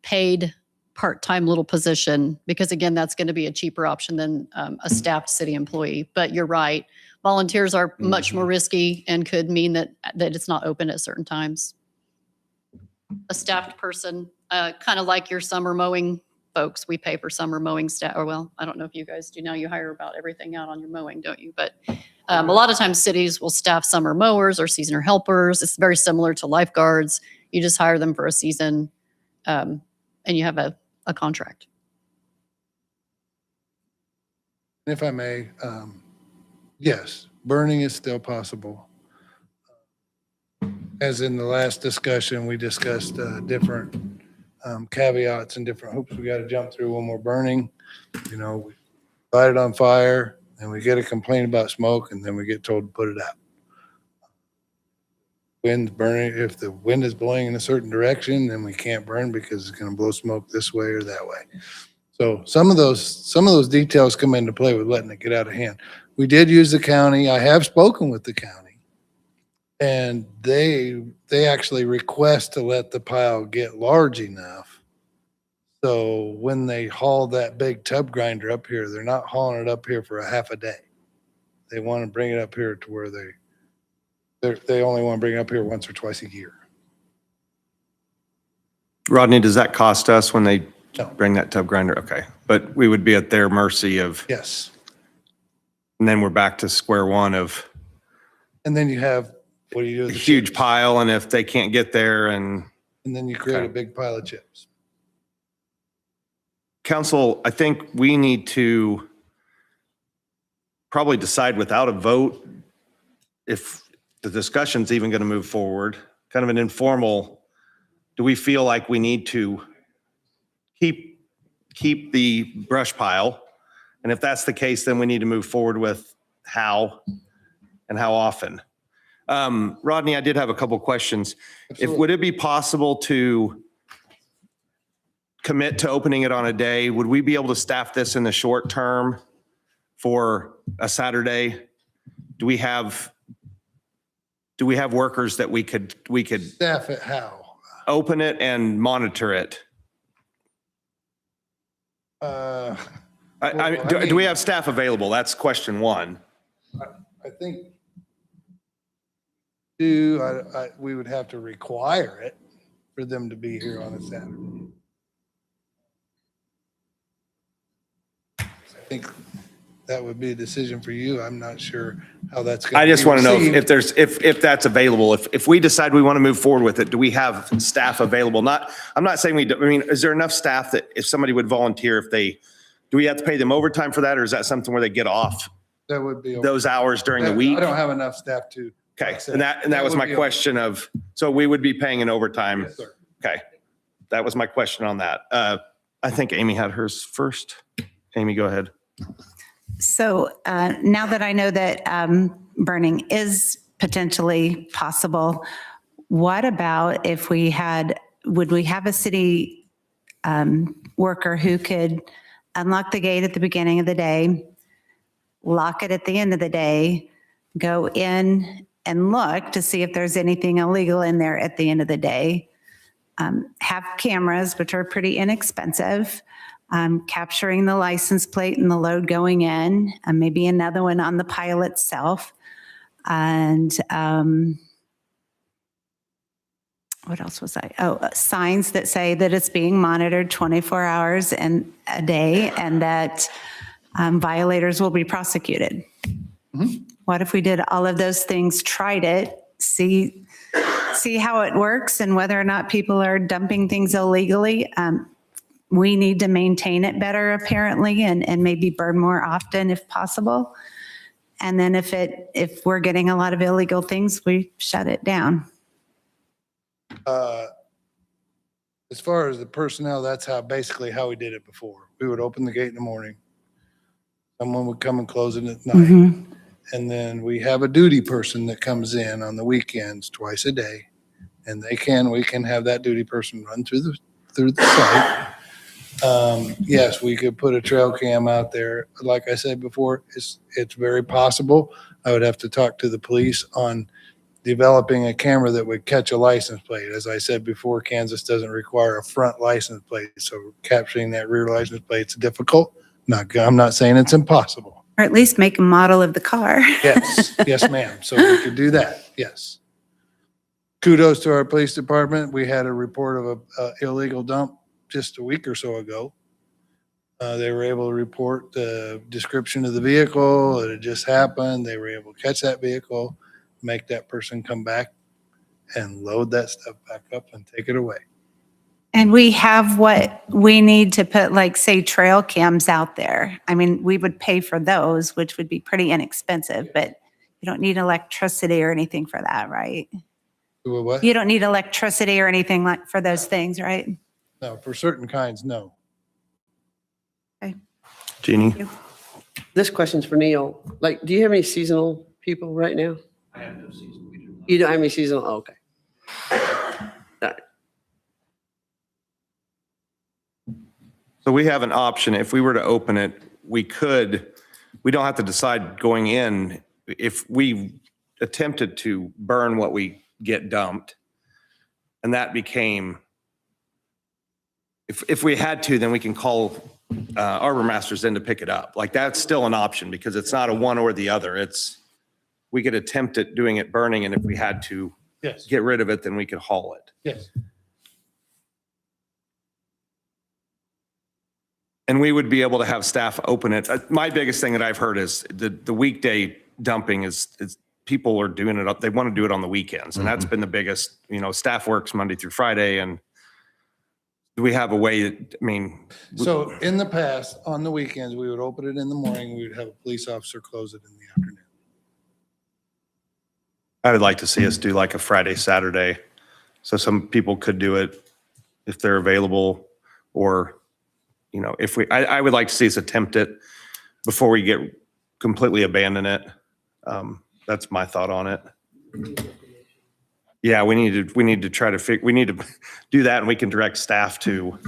paid part-time little position, because again, that's going to be a cheaper option than a staffed city employee. But you're right. Volunteers are much more risky and could mean that it's not open at certain times. A staffed person, kind of like your summer mowing folks, we pay for summer mowing staff, or well, I don't know if you guys do now, you hire about everything out on your mowing, don't you? But a lot of times cities will staff summer mowers or seasonal helpers. It's very similar to lifeguards. You just hire them for a season, and you have a contract. If I may, yes, burning is still possible. As in the last discussion, we discussed different caveats and different hoops we got to jump through when we're burning. You know, we light it on fire and we get a complaint about smoke, and then we get told to put it out. Wind's burning, if the wind is blowing in a certain direction, then we can't burn because it's going to blow smoke this way or that way. So some of those details come into play with letting it get out of hand. We did use the county. I have spoken with the county, and they actually request to let the pile get large enough. So when they haul that big tub grinder up here, they're not hauling it up here for a half a day. They want to bring it up here to where they only want to bring it up here once or twice a year. Rodney, does that cost us when they No. bring that tub grinder? Okay. But we would be at their mercy of, Yes. and then we're back to square one of And then you have, what do you do a with the huge chips? pile. And if they can't get there, and And then you create Okay. a big pile of chips. council, I think we need to probably decide without a vote if the discussion's even going to move forward, kind of an informal, do we feel like we need to keep the brush pile? And if that's the case, then we need to move forward with how and how often. Rodney, I did have a couple questions. Would it be possible to commit to opening it on a day? Would we be able to staff this in the short term for a Saturday? Do we have workers that we could Staff it how? open it and monitor it? Well, Do we have staff available? That's question one. I think we would have to require it for them to be here on a Saturday. I think that would be a decision for you. I'm not sure how that's going to be I just want to know received. if that's available. If we decide we want to move forward with it, do we have staff available? I'm not saying we do. I mean, is there enough staff that if somebody would volunteer, do we have to pay them overtime for that? Or is that something where they get off That would be. those hours during the week? I don't have enough staff to. Okay, and that was would my be question of, so we would be paying an overtime. Yes, sir. Okay, that was my question on that. I think Amy had hers first. Amy, go ahead. So now that I know that burning is potentially possible, what about if would we have a city worker who could unlock the gate at the beginning of the day, lock it at the end of the day, go in and look to see if there's anything illegal in there at the end of the day, have cameras, which are pretty inexpensive, capturing the license plate and the load going in, and maybe another one on the pile itself. And what else was I? Signs that say that it's being monitored 24 hours and a day, and that violators will be prosecuted. What if we did all of those things, tried it, see how it works, and whether or not people are dumping things illegally? We need to maintain it better, apparently, and maybe burn more often if possible. And then if we're getting a lot of illegal things, we shut it down. As far as the personnel, that's basically how we did it before. We would open the gate in the morning. Someone would come and close it at night. And then we have a duty person that comes in on the weekends twice a day. And we can have that duty person run through the site. Yes, we could put a trail cam out there. Like I said before, it's very possible. I would have to talk to the police on developing a camera that would catch a license plate. As I said before, Kansas doesn't require a front license plate, so capturing that rear license plate is difficult. I'm not saying it's impossible. Or at least make a model of the car. Yes, yes, ma'am. So we could do that, yes. Kudos to our police department. We had a report of a illegal dump just a week or so ago. They were able to report the description of the vehicle, that it just happened. They were able to catch that vehicle, make that person come back and load that stuff back up and take it away. And we have what we need to put, like, say, trail cams out there. I mean, we would pay for those, which would be pretty inexpensive, but you don't need electricity or anything for that, right? Do a what? You don't need electricity or anything like for those things, right? No, for certain kinds, no. Jeannie? This question's for Neil. Like, do you have any seasonal people right now? I have no season. You don't have any seasonal? Oh, okay. All right. So we have an option. If we were to open it, we don't have to decide going in. If we attempted to burn what we get dumped, and that became, if we had to, then we can call Arbor Masters in to pick it up. Like, that's still an option because it's not a one or the other. We could attempt at doing it burning, and if we had to Yes, get rid of it, then we could haul it. yes. And we would be able to have staff open it. My biggest thing that I've heard is the weekday dumping is people are doing it up. They want to do it on the weekends. And that's been the biggest, staff works Monday through Friday. And do we have a way, So in the past, on the weekends, we would open it in the morning. We would have a police officer close it in the afternoon. I would like to see us do like a Friday, Saturday. So some people could do it if they're available, or, I would like to see us attempt it before we get completely abandon it. That's my thought on it. Yeah, we need to try to we need to do that, and we can direct staff to,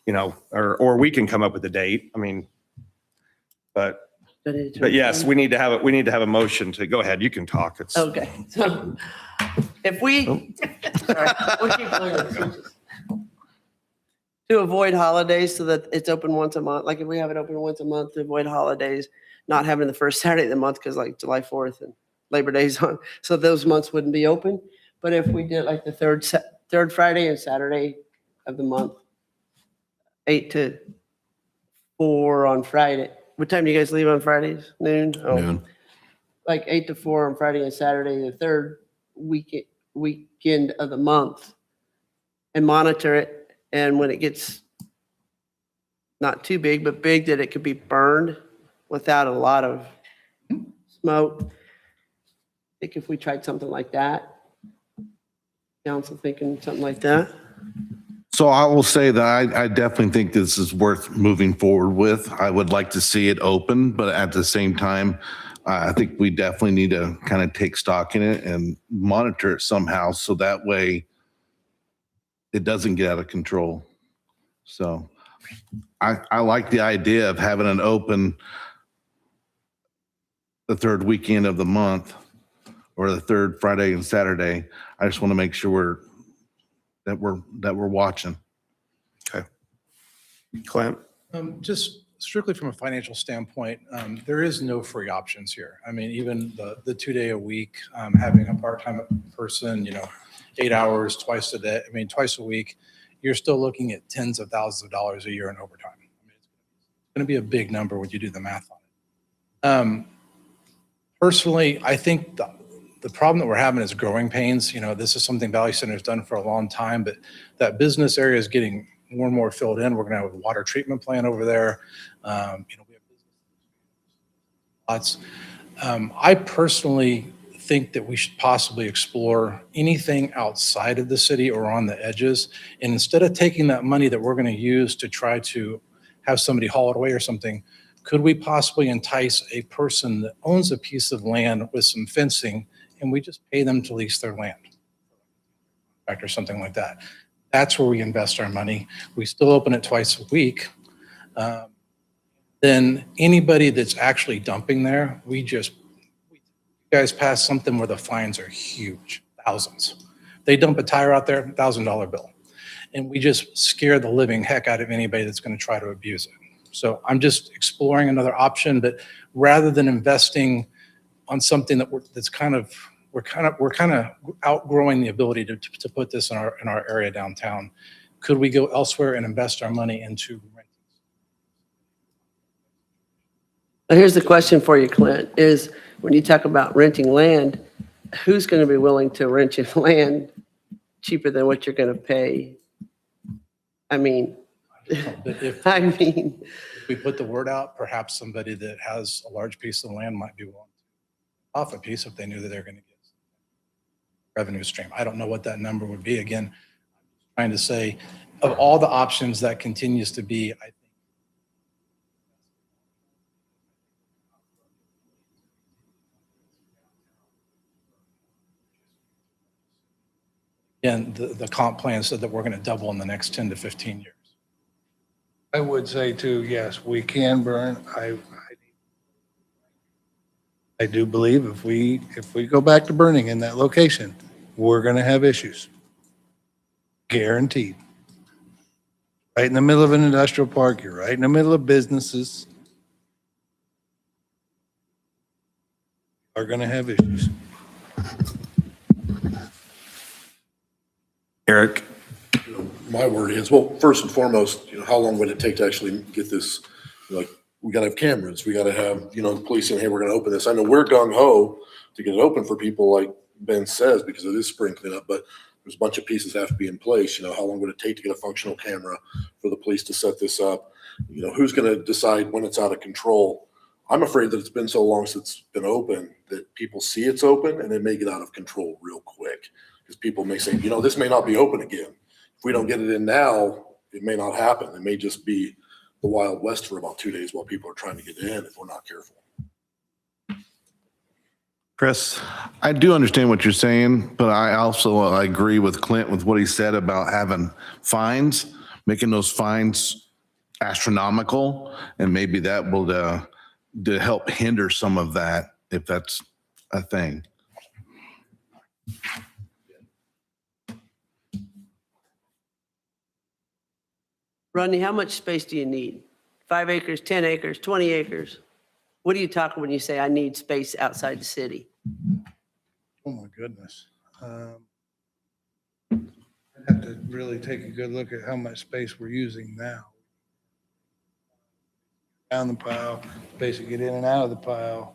or we can come up with a date. But yes, we need to have a motion to go ahead. You can talk. It's Okay. So if we, sorry, we'll keep learning. To avoid holidays so that it's open once a month, like if we have it open once a month to avoid holidays, not having the first Saturday of the month because like July 4th and Labor Day's on, so those months wouldn't be open. But if we did like the third Friday and Saturday of the month, 8 to 4 on Friday. What time do you guys leave on Fridays? Noon? Oh. Noon. Like 8 to 4 on Friday and Saturday, the third weekend of the month, and monitor it. And when it gets not too big, but big, that it could be burned without a lot of smoke. I think if we tried something like that, council thinking something like that. So I will say that I definitely think this is worth moving forward with. I would like to see it open, but at the same time, I think we definitely need to kind of take stock in it and monitor it somehow so that way it doesn't get out of control. So I like the idea of having it open the third weekend of the month or the third Friday and Saturday. I just want to make sure that we're watching. okay. Clint? Just strictly from a financial standpoint, there is no free options here. Even the 2 day a week, having a part-time person, 8 hours twice a day, twice a week, you're still looking at tens of thousands of dollars a year in overtime. It's going to be a big number when you do the math on it. Personally, I think the problem that we're having is growing pains. This is something Valley Center has done for a long time, but that business area is getting more and more filled in. We're going to have a water treatment plant over there. We have lots. I personally think that we should possibly explore anything outside of the city or on the edges. And instead of taking that money that we're going to use to try to have somebody haul it away or something, Could we possibly entice a person that owns a piece of land with some fencing and we just pay them to lease their land? Or something like that. That's where we invest our money. We still open it twice a week. Then anybody that's actually dumping there, you guys pass something where the fines are huge, thousands. They dump a tire out there, $1,000 bill. And we just scare the living heck out of anybody that's going to try to abuse it. So I'm just exploring another option, but rather than investing on something that we're kind of outgrowing the ability to put this in our area downtown. Could we go elsewhere and invest our money into rent? Here's the question for you, Clint, is when you talk about renting land, who's going to be willing to rent you land cheaper than what you're going to pay? I mean, If we put the word out, perhaps somebody that has a large piece of land might be willing to off a piece if they knew that they're going to get revenue stream. I don't know what that number would be. Again, I'm trying to say, of all the options, that continues to be, I think, and the comp plan said that we're going to double in the next 10 to 15 years. I would say too, yes, we can burn. I do believe if we go back to burning in that location, we're going to have issues. Guaranteed. Right in the middle of an industrial park, you're right in the middle of businesses. Are going to have issues. Eric? My word is, well, first and foremost, how long would it take to actually get this? Like, we got to have cameras. We got to have, the police saying, hey, we're going to open this. I know we're gung ho to get it open for people, like Ben says, because it is spring cleanup, but there's a bunch of pieces that have to be in place. How long would it take to get a functional camera for the police to set this up? Who's going to decide when it's out of control? I'm afraid that it's been so long since it's been open that people see it's open and it may get out of control real quick, because people may say, this may not be open again. If we don't get it in now, it may not happen. It may just be the Wild West for about 2 days while people are trying to get in if we're not careful. Chris? I do understand what you're saying, but I agree with Clint with what he said about having fines, making those fines astronomical, and maybe that will to help hinder some of that, if that's a thing. Rodney, how much space do you need? 5 acres, 10 acres, 20 acres? What are you talking when you say I need space outside the city? Oh my goodness. I'd have to really take a good look at how much space we're using now. Down the pile, basically get in and out of the pile.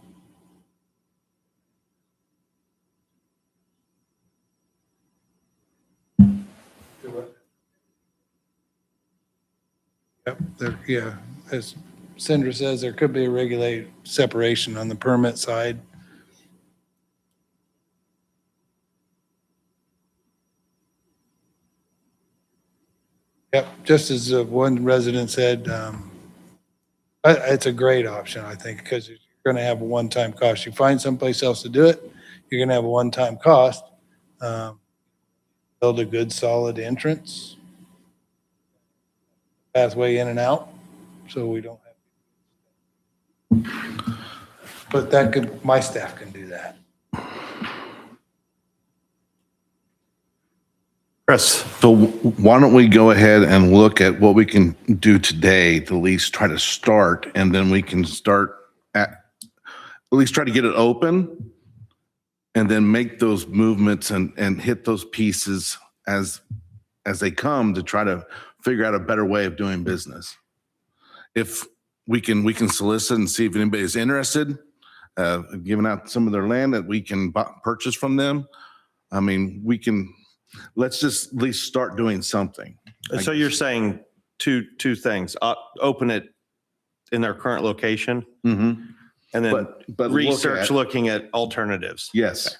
Yep, as Sandra says, there could be a regulated separation on the permit side. Yep, just as one resident said, it's a great option, I think, because you're going to have a one-time cost. You find someplace else to do it, you're going to have a one-time cost. Build a good, solid entrance, pathway in and out, so we don't have. But my staff can do that. Chris? So why don't we go ahead and look at what we can do today to at least try to start, and then we can start at least try to get it open, and then make those movements and hit those pieces as they come to try to figure out a better way of doing business. If we can solicit and see if anybody's interested, giving out some of their land that we can purchase from them. I mean, let's just at least start doing something. So you're saying two things, open it in their current location, Mm-hmm. and then But research looking at alternatives. Yes.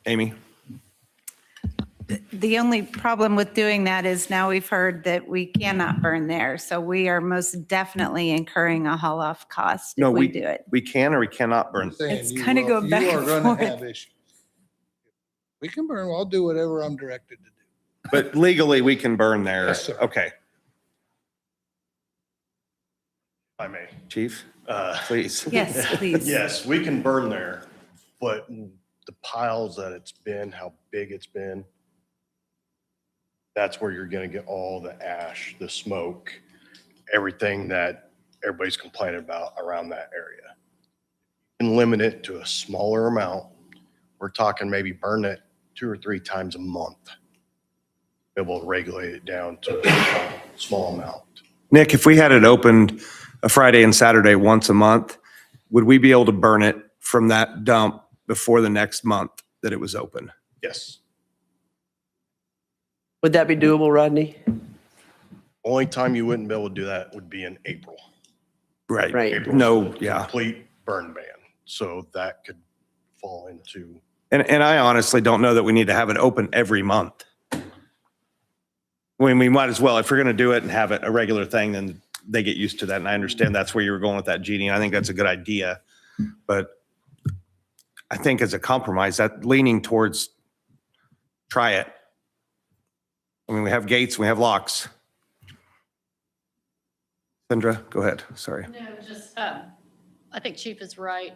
Amy? The only problem with doing that is now we've heard that we cannot burn there. So we are most definitely incurring a haul off cost No, if we do it. We can or we cannot burn. Saying It's you gonna will- go back You are and gonna forth. have issues. We can burn, I'll do whatever I'm directed to do. But legally, we can burn there. Yes, sir. Okay, If I may. chief, Uh, please. Yes, please. Yes, we can burn there, but the piles that it's been, how big it's been, that's where you're gonna get all the ash, the smoke, everything that everybody's complaining about around that area. And limit it to a smaller amount. We're talking maybe burn it 2 or 3 times a month. Be able to regulate it down to a small amount. Nick, if we had it opened a Friday and Saturday once a month, would we be able to burn it from that dump before the next month that it was open? Yes. Would that be doable, Rodney? Only time you wouldn't be able to do that would be in April. Right. Right. No, yeah. Complete burn ban. So that could fall into, And I honestly don't know that we need to have it open every month. We might as well, if we're going to do it and have it a regular thing, then they get used to that. And I understand that's where you were going with that, Jeannie. I think that's a good idea. But I think as a compromise, that leaning towards try it. I mean, we have gates, we have locks. Sandra, go ahead. Sorry. No, just, I think Chief is right.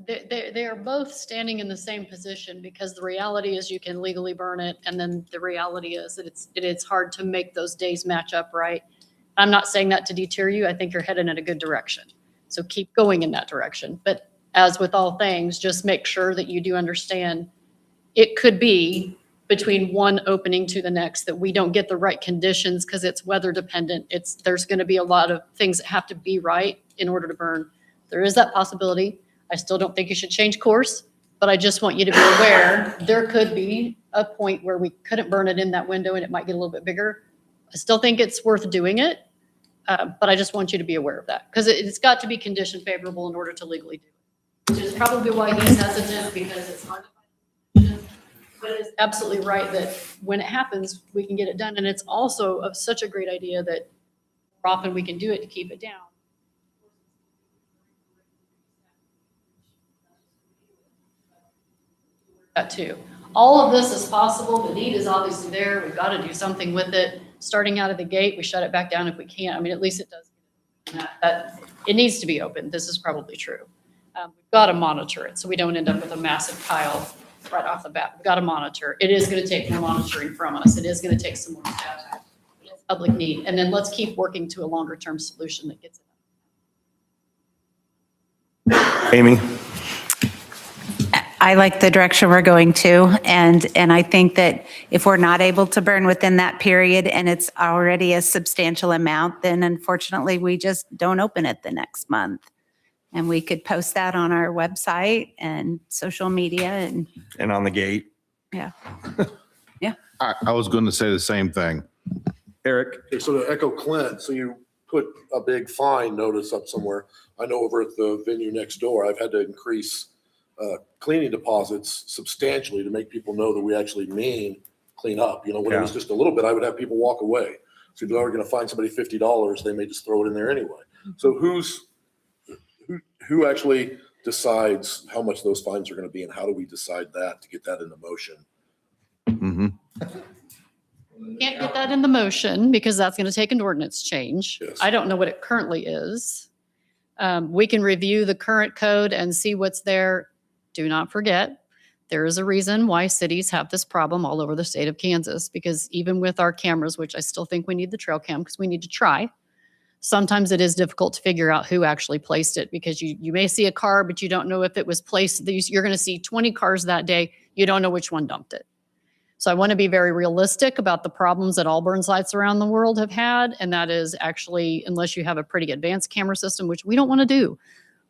They are both standing in the same position because the reality is you can legally burn it. And then the reality is that it's hard to make those days match up right. I'm not saying that to deter you. I think you're headed in a good direction. So keep going in that direction. But as with all things, just make sure that you do understand it could be between one opening to the next that we don't get the right conditions because it's weather dependent. There's going to be a lot of things that have to be right in order to burn. There is that possibility. I still don't think you should change course, but I just want you to be aware there could be a point where we couldn't burn it in that window and it might get a little bit bigger. I still think it's worth doing it, but I just want you to be aware of that because it's got to be condition favorable in order to legally do it, which is probably why he's hesitant because it's hard to find conditions. But it's absolutely right that when it happens, we can get it done. And it's also of such a great idea that often we can do it to keep it down. That too. All of this is possible. The need is obviously there. We've got to do something with it. Starting out of the gate, we shut it back down if we can. I mean, at least it does. It needs to be open. This is probably true. We've got to monitor it so we don't end up with a massive pile right off the bat. We've got to monitor. It is going to take more monitoring from us. It is going to take some more staff. It's public need. And then let's keep working to a longer term solution that gets it. Amy? I like the direction we're going to. And I think that if we're not able to burn within that period and it's already a substantial amount, then unfortunately we just don't open it the next month. And we could post that on our website and social media And on the gate. yeah. I was going to say the same thing. Eric? Okay, so to echo Clint, so you put a big fine notice up somewhere. I know over at the venue next door, I've had to increase cleaning deposits substantially to make people know that we actually mean clean up. You know, when it was just a little bit, I would have people walk away. So if we're going to find somebody $50, they may just throw it in there anyway. So who actually decides how much those fines are going to be and how do we decide that to get that into motion? Mm-hmm. Can't get that in the motion because that's going to take an ordinance change. Yes. I don't know what it currently is. We can review the current code and see what's there. Do not forget, there is a reason why cities have this problem all over the state of Kansas, because even with our cameras, which I still think we need the trail cam because we need to try, sometimes it is difficult to figure out who actually placed it because you may see a car, but you don't know if it was placed. You're going to see 20 cars that day. You don't know which one dumped it. So I want to be very realistic about the problems that all burn sites around the world have had. And that is actually, unless you have a pretty advanced camera system, which we don't want to do,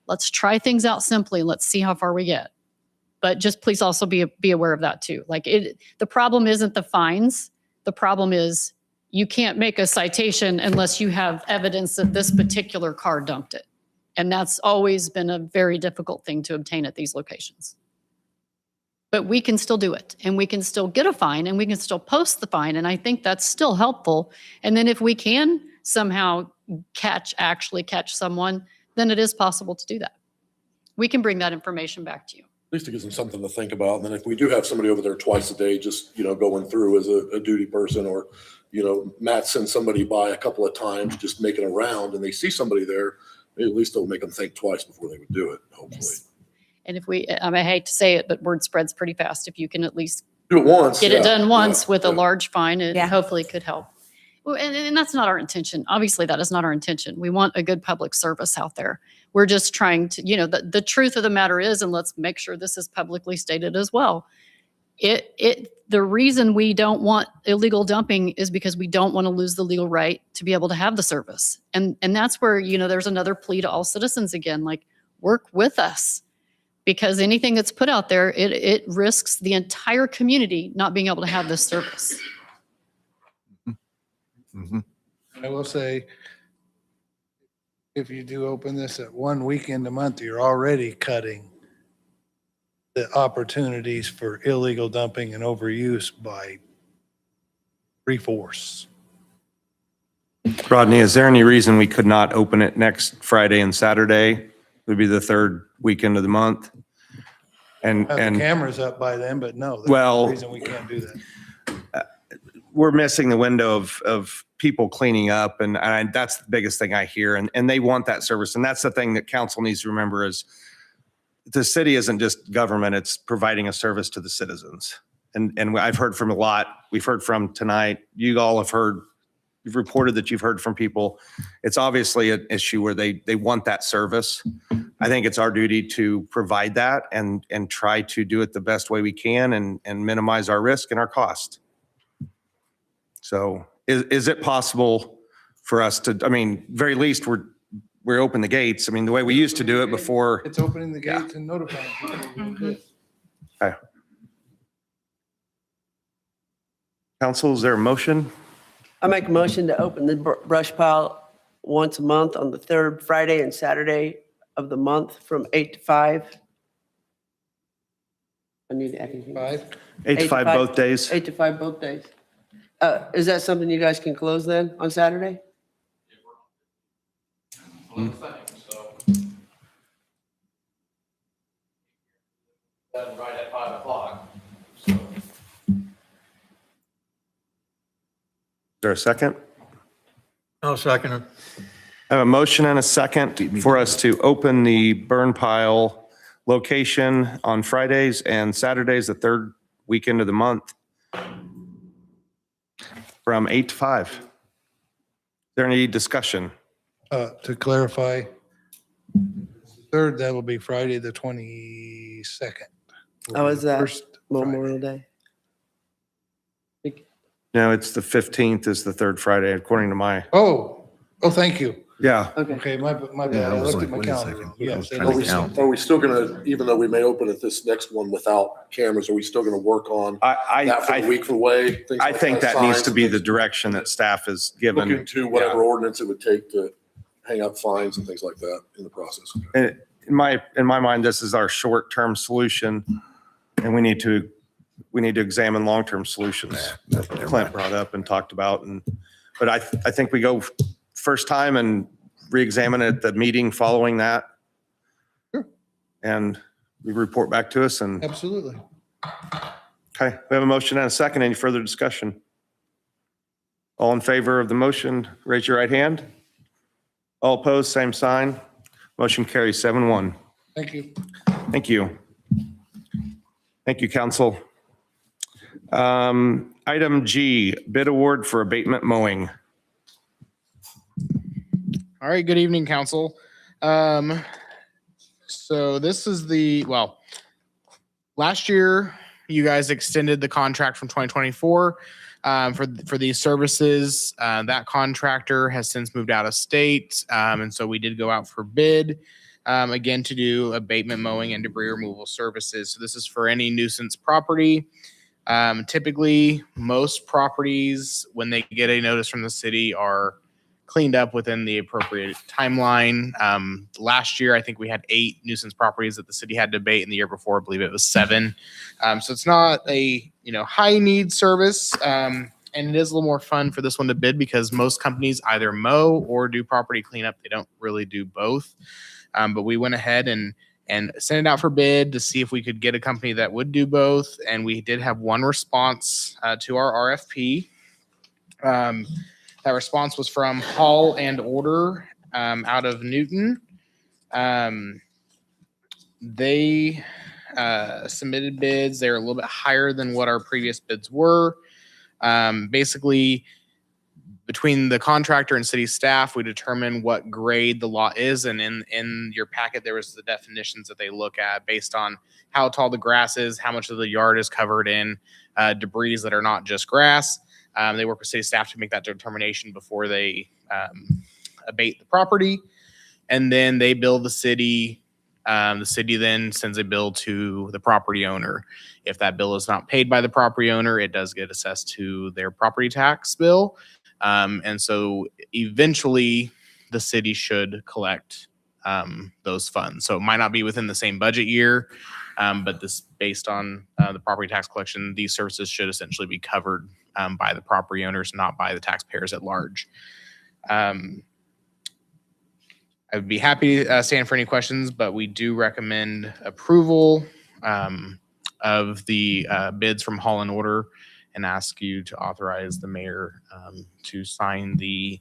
let's try things out simply. Let's see how far we get. But just please also be aware of that too. Like the problem isn't the fines. The problem is you can't make a citation unless you have evidence that this particular car dumped it. And that's always been a very difficult thing to obtain at these locations. But we can still do it, and we can still get a fine, and we can still post the fine. And I think that's still helpful. And then if we can somehow actually catch someone, then it is possible to do that. We can bring that information back to you. At least it gives them something to think about. And then if we do have somebody over there twice a day, just, going through as a duty person, or, Matt sends somebody by a couple of times, just making a round, and they see somebody there, at least it'll make them think twice before they would do it, hopefully. Yes. And if I hate to say it, but word spreads pretty fast. If you can at least Do it once. get it yeah, done once yeah, with a yeah. large fine, it Yeah. hopefully could help. Well, and that's not our intention. Obviously, that is not our intention. We want a good public service out there. We're just trying to, the truth of the matter is, and let's make sure this is publicly stated as well. The reason we don't want illegal dumping is because we don't want to lose the legal right to be able to have the service. And that's where, there's another plea to all citizens again, like, work with us. Because anything that's put out there, it risks the entire community not being able to have this service. I will say, if you do open this at one weekend a month, you're already cutting the opportunities for illegal dumping and overuse by 3/4. Rodney, is there any reason we could not open it next Friday and Saturday? Would be the third weekend of the month. Have the And cameras up by then, but no, there's Well- no reason we can't do that. we're missing the window of people cleaning up, and that's the biggest thing I hear, and they want that service. And that's the thing that council needs to remember is the city isn't just government, it's providing a service to the citizens. And I've heard from a lot, we've heard from tonight, you all have heard, you've reported that you've heard from people. It's obviously an issue where they want that service. I think it's our duty to provide that and try to do it the best way we can and minimize our risk and our cost. So is it possible for us to, very least we're open the gates. The way we used to do it before. It's opening the Yeah. gates and notifying people. we're good. Okay. Council, is there a motion? I make a motion to open the brush pile once a month on the third Friday and Saturday of the month from 8 to 5. I need to add anything. 5. 8 to 5 both days? 8 to 5 both days. Is that something you guys can close then on Saturday? Right at 5 o'clock. Is there a second? I'll second it. I have a motion and a second for us to open the burn pile location on Fridays and Saturdays, the third weekend of the month, from 8 to 5. Is there any discussion? To clarify, third, that will be Friday, the 22nd. Oh, is that First Memorial Day? No, it's the 15th is the third Friday, according to my, Oh, thank you. yeah. Okay. Okay, my bad. Yeah, I I was looked at like, my wait a calendar. second. I Yes, was it trying to is. count. Are we still gonna, even though we may open at this next one without cameras, are we still gonna work on that for the week for way? things I like think that needs signs to and be things? the direction that staff is Look given. into whatever ordinance it would take to hang up fines and things like that in the process. In my mind, this is our short-term solution, and we need to examine long-term solutions that Clint brought up and talked about. But I think we go first time and re-examine it at the meeting following that. Sure. And we report back to us and, Absolutely. okay, we have a motion and a second. Any further discussion? All in favor of the motion, raise your right hand. All opposed, same sign. Motion carries 7-1. Thank you. Thank you. Thank you, council. Item G, bid award for abatement mowing. All right, good evening, council. So this is last year, you guys extended the contract from 2024 for these services. That contractor has since moved out of state. And so we did go out for bid again to do abatement mowing and debris removal services. So this is for any nuisance property. Typically, most properties, when they get a notice from the city, are cleaned up within the appropriate timeline. Last year, I think we had 8 nuisance properties that the city had to abate, and the year before, I believe it was 7. So it's not a high need service, and it is a little more fun for this one to bid because most companies either mow or do property cleanup. They don't really do both. But we went ahead and sent it out for bid to see if we could get a company that would do both, and we did have one response to our RFP. That response was from Hall and Order out of Newton. They submitted bids. They're a little bit higher than what our previous bids were. Basically, between the contractor and city staff, we determine what grade the lot is. And in your packet, there was the definitions that they look at based on how tall the grass is, how much of the yard is covered in debris that are not just grass. They work with city staff to make that determination before they abate the property. And then they bill the city. The city then sends a bill to the property owner. If that bill is not paid by the property owner, it does get assessed to their property tax bill. And so eventually the city should collect those funds. So it might not be within the same budget year, but this based on the property tax collection, these services should essentially be covered by the property owners, not by the taxpayers at large. I would be happy to stand for any questions, but we do recommend approval of the bids from Hall and Order and ask you to authorize the mayor to sign the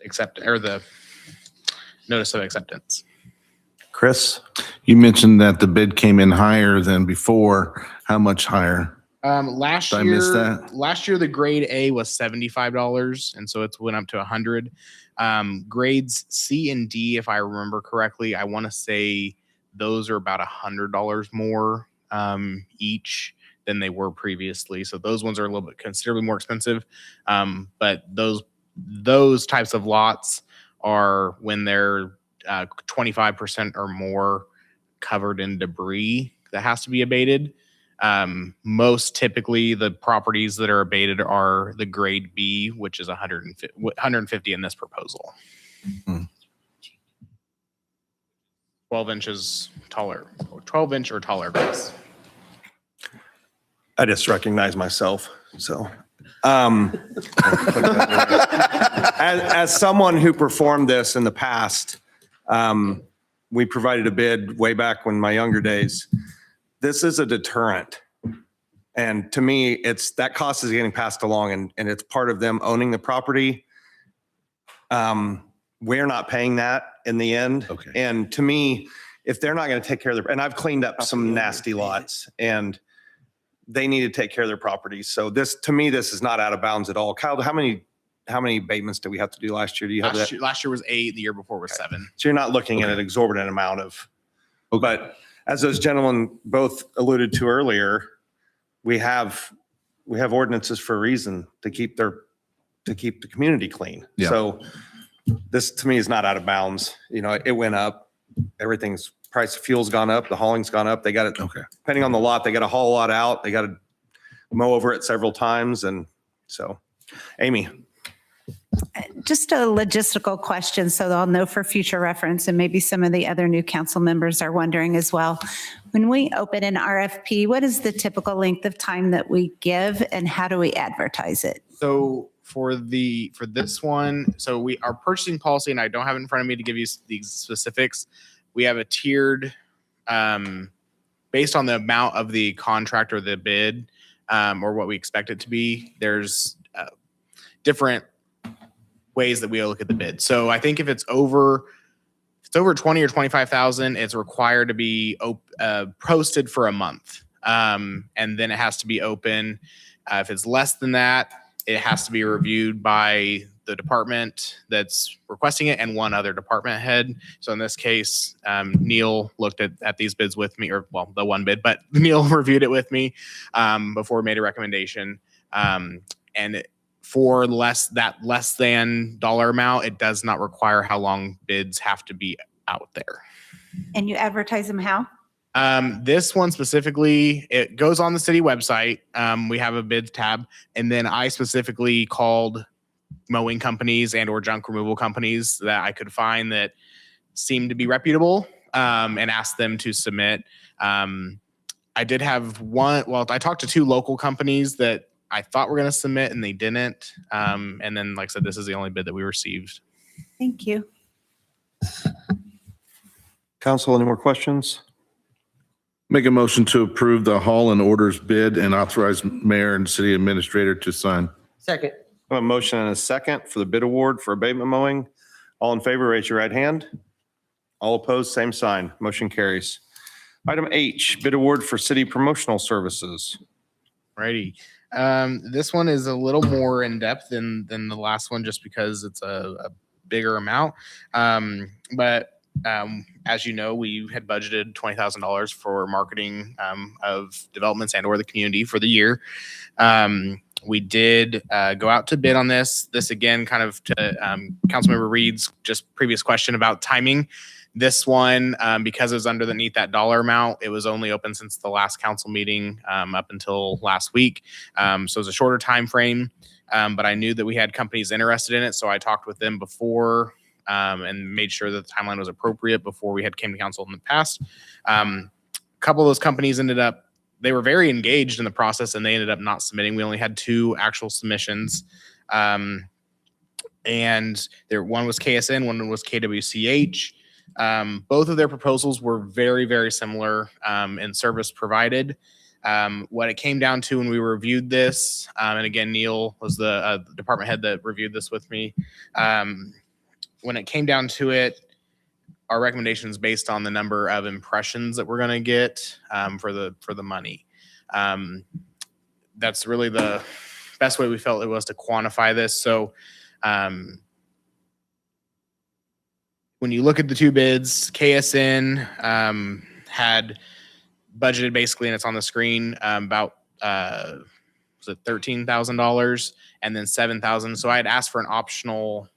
the notice of acceptance. Chris? You mentioned that the bid came in higher than before. How much higher? Last Did I miss year, that? last year the grade A was $75, and so it's went up to 100. Grades C and D, if I remember correctly, I want to say those are about $100 more each than they were previously. So those ones are a little bit considerably more expensive. But those types of lots are when they're 25% or more covered in debris that has to be abated. Most typically the properties that are abated are the grade B, which is 150 in this proposal. 12 inches taller, or 12 inch or taller grass. I just recognize myself. So, as someone who performed this in the past, we provided a bid way back when my younger days. This is a deterrent. And to me, it's that cost is getting passed along and it's part of them owning the property. We're not paying that in the end. Okay. And to me, if they're not going to take care of and I've cleaned up some nasty lots and they need to take care of their properties. So this, to me, this is not out of bounds at all. Kyle, how many abatements did we have to do last year? Do you have that? Last year was 8, the year before was 7. So you're not looking at an exorbitant amount of, but as those gentlemen both alluded to earlier, we have ordinances for a reason to keep the community clean. Yeah. So this to me is not out of bounds. It went up. Everything's price of fuel's gone up. The hauling's gone up. They got it. Okay. Depending on the lot, they got to haul a lot out. They got to mow over it several times. And so, Amy. Just a logistical question, so they'll know for future reference, and maybe some of the other new council members are wondering as well. When we open an RFP, what is the typical length of time that we give, and how do we advertise it? So for this one, so our purchasing policy, and I don't have it in front of me to give you the specifics. We have a tiered, based on the amount of the contract or the bid, or what we expect it to be. There's different ways that we look at the bid. So I think if it's over 20 or 25,000, it's required to be posted for a month. And then it has to be open. If it's less than that, it has to be reviewed by the department that's requesting it and one other department head. So in this case, Neil looked at these bids with me, or well, the one bid, but Neil reviewed it with me before we made a recommendation. And for less than dollar amount, it does not require how long bids have to be out there. And you advertise them how? This one specifically, it goes on the city website. We have a bids tab, and then I specifically called mowing companies and or junk removal companies that I could find that seemed to be reputable, and asked them to submit. I did have one, well, I talked to 2 local companies that I thought were going to submit and they didn't. And then, like I said, this is the only bid that we received. Thank you. Council, any more questions? Make a motion to approve the haul and orders bid and authorize mayor and city administrator to sign. Second. I have a motion and a second for the bid award for abatement mowing. All in favor, raise your right hand. All opposed, same sign. Motion carries. Item H, bid award for city promotional services. Righty. This one is a little more in depth than the last one, just because it's a bigger amount. As you know, we had budgeted $20,000 for marketing of developments and or the community for the year. We did go out to bid on this. This again, kind of to Councilmember Reed's just previous question about timing. This one, because it was underneath that dollar amount, it was only open since the last council meeting up until last week. So it was a shorter time frame, but I knew that we had companies interested in it. So I talked with them before and made sure that the timeline was appropriate before we had came to council in the past. A couple of those companies they were very engaged in the process and they ended up not submitting. We only had 2 actual submissions. And one was KSN, one was KWCH. Both of their proposals were very, very similar in service provided. What it came down to when we reviewed this, and again, Neil was the department head that reviewed this with me. When it came down to it, our recommendations based on the number of impressions that we're going to get for the money. That's really the best way we felt it was to quantify this. So when you look at the 2 bids, KSN had budgeted basically, and it's on the screen, about was it $13,000 and then $7,000. So I had asked for an optional.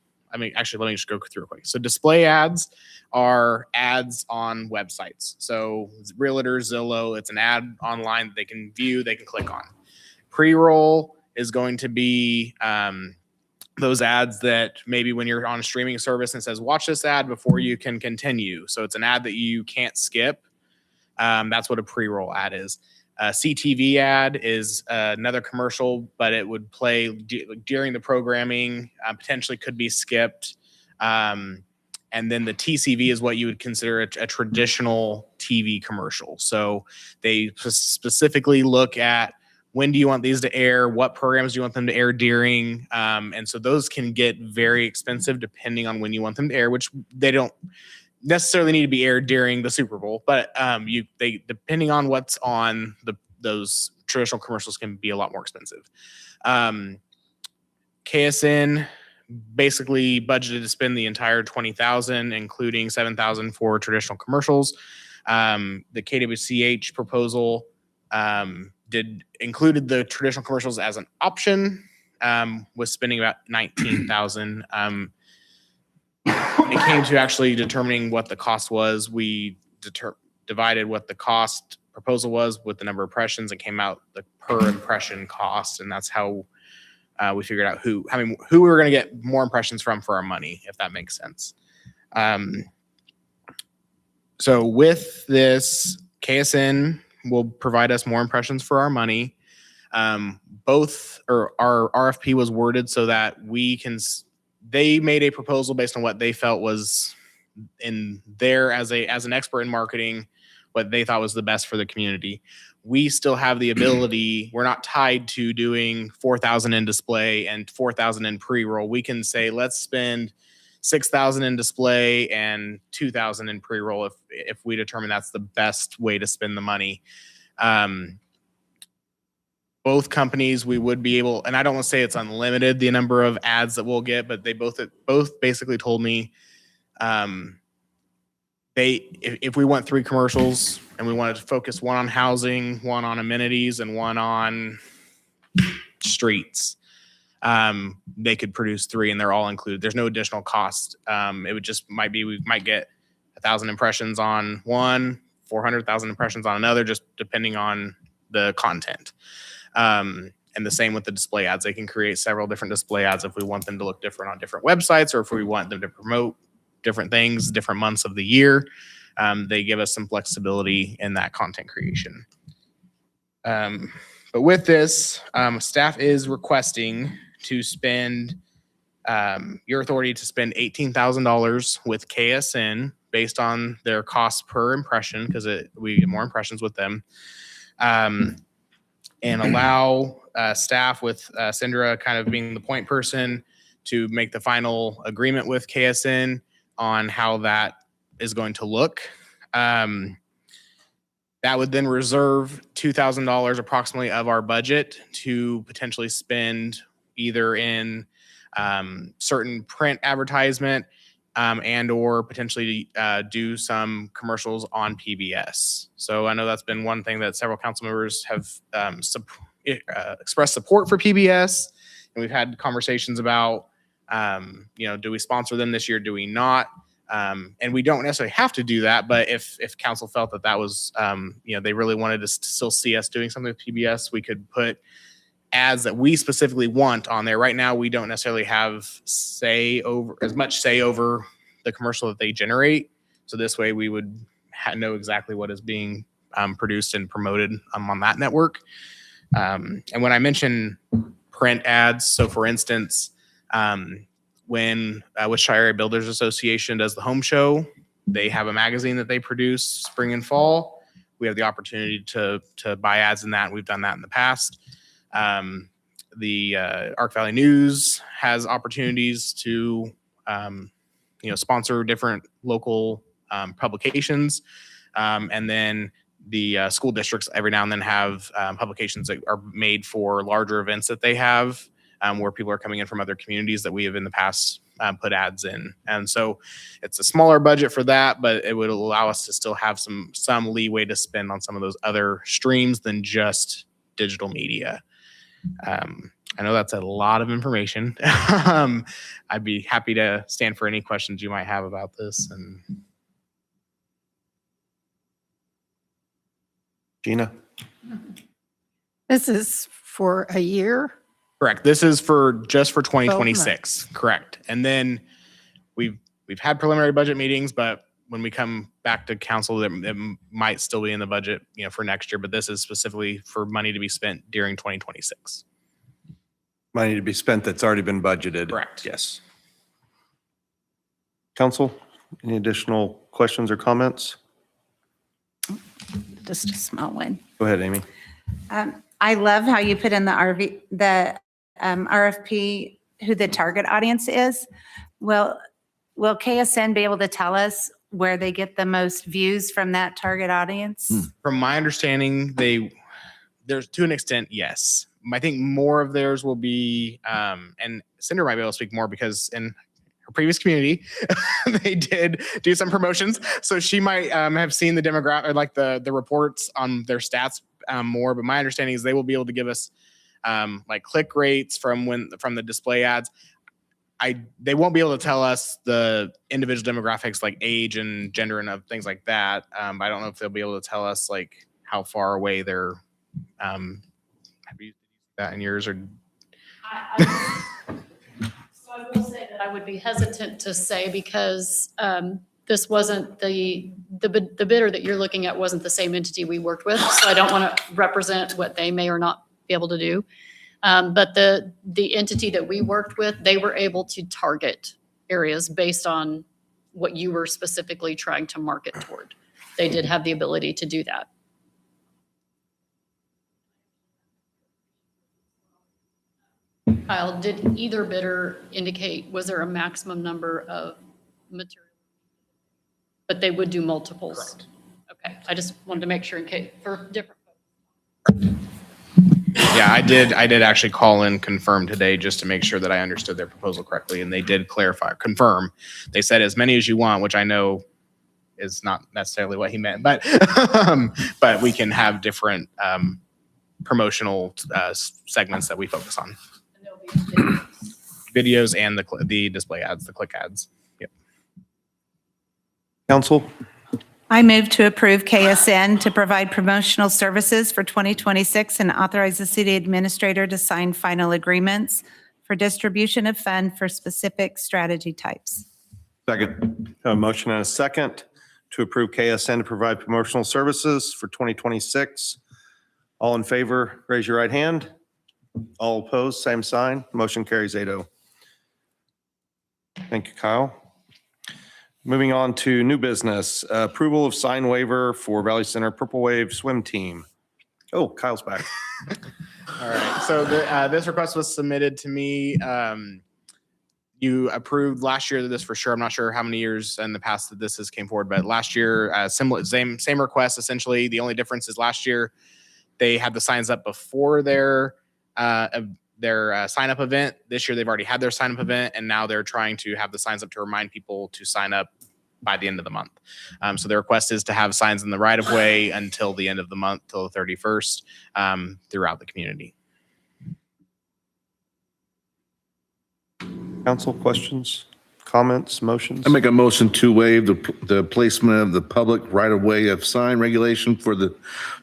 Actually, let me just go through it quick. So display ads are ads on websites. So Realtor, Zillow, it's an ad online that they can view, they can click on. Pre-roll is going to be those ads that maybe when you're on a streaming service and says, watch this ad before you can continue. So it's an ad that you can't skip. That's what a pre-roll ad is. A CTV ad is another commercial, but it would play during the programming, potentially could be skipped. And then the TCV is what you would consider a traditional TV commercial. So they specifically look at when do you want these to air, what programs do you want them to air during. And so those can get very expensive depending on when you want them to air, which they don't necessarily need to be aired during the Super Bowl, but they depending on what's on those traditional commercials can be a lot more expensive. KSN basically budgeted to spend the entire $20,000, including $7,000 for traditional commercials. The KWCH proposal included the traditional commercials as an option, was spending about $19,000. It came to actually determining what the cost was. We divided what the cost proposal was with the number of impressions and came out the per impression cost. And that's how we figured out who we were going to get more impressions from for our money, if that makes sense. So with this, KSN will provide us more impressions for our money. Our RFP was worded so that they made a proposal based on what they felt was in there as an expert in marketing, what they thought was the best for the community. We still have the ability, we're not tied to doing 4,000 in display and 4,000 in pre-roll. We can say, let's spend 6,000 in display and 2,000 in pre-roll if we determine that's the best way to spend the money. Both companies, we would be able, and I don't want to say it's unlimited, the number of ads that we'll get, but they both basically told me if we want 3 commercials and we wanted to focus one on housing, one on amenities, and one on streets, they could produce 3 and they're all included. There's no additional cost. It would just we might get 1,000 impressions on one, 400,000 impressions on another, just depending on the content. And the same with the display ads. They can create several different display ads if we want them to look different on different websites, or if we want them to promote different things, different months of the year. They give us some flexibility in that content creation. But with this, staff is requesting to spend your authority to spend $18,000 with KSN based on their cost per impression, because we get more impressions with them, and allow staff with Syndra kind of being the point person to make the final agreement with KSN on how that is going to look. That would then reserve $2,000 approximately of our budget to potentially spend either in certain print advertisement and or potentially do some commercials on PBS. So I know that's been one thing that several council members have expressed support for PBS. And we've had conversations about, do we sponsor them this year? Do we not? And we don't necessarily have to do that, but if council felt that that was, they really wanted to still see us doing something with PBS, we could put ads that we specifically want on there. Right now, we don't necessarily have as much say over the commercial that they generate. So this way we would know exactly what is being produced and promoted on that network. And when I mention print ads, so for instance, when Wichita Area Builders Association does the home show, they have a magazine that they produce spring and fall. We have the opportunity to buy ads in that. We've done that in the past. The Ark Valley News has opportunities to, sponsor different local publications. And then the school districts every now and then have publications that are made for larger events that they have, where people are coming in from other communities that we have in the past put ads in. And so it's a smaller budget for that, but it would allow us to still have some leeway to spend on some of those other streams than just digital media. I know that's a lot of information. I'd be happy to stand for any questions you might have about this. And Gina? This is for a year? correct. This is just for 2026. Correct. And then we've had preliminary budget meetings, but when we come back to council, it might still be in the budget, for next year. But this is specifically for money to be spent during 2026. Money to be spent that's already been budgeted. Correct. Yes. Council, any additional questions or comments? Just a small one. Go ahead, Amy. I love how you put in the RFP who the target audience is. Will KSN be able to tell us where they get the most views from that target audience? From my understanding, there's to an extent, yes. I think more of theirs will be, and Cinder might be able to speak more because in her previous community, they did do some promotions. So she might have seen the demographic, or like the reports on their stats more. But my understanding is they will be able to give us like click rates from the display ads. They won't be able to tell us the individual demographics like age and gender and things like that. I don't know if they'll be able to tell us like how far away they're. Have you used that in yours or? So I will say that I would be hesitant to say because this wasn't the bidder that you're looking at wasn't the same entity we worked with. So I don't want to represent what they may or not be able to do. But the entity that we worked with, they were able to target areas based on what you were specifically trying to market toward. They did have the ability to do that. Kyle, did either bidder indicate, was there a maximum number of material? But they would do multiples? Correct. Okay, I just wanted to make sure in case, for different folks. Yeah, I did actually call and confirm today just to make sure that I understood their proposal correctly. And they did confirm. They said as many as you want, which I know is not necessarily what he meant, but but we can have different promotional segments that we focus on. And there'll be Videos and the display ads, the click ads. Yep. Council? I move to approve KSN to provide promotional services for 2026 and authorize the city administrator to sign final agreements for distribution of fund for specific strategy types. Second. A motion and a second to approve KSN to provide promotional services for 2026. All in favor, raise your right hand. All opposed, same sign. Motion carries 8-0. Thank you, Kyle. Moving on to new business, approval of sign waiver for Valley Center Purple Wave Swim Team. Oh, Kyle's back. All right. So this request was submitted to me. You approved last year this for sure. I'm not sure how many years in the past that this has came forward, but last year, similar, same request essentially. The only difference is last year they had the signs up before their sign up event. This year they've already had their sign up event, and now they're trying to have the signs up to remind people to sign up by the end of the month. So the request is to have signs in the right of way until the end of the month, till the 31st, throughout the community. Council questions, comments, motions? I make a motion to waive the placement of the public right-of-way of sign regulation for the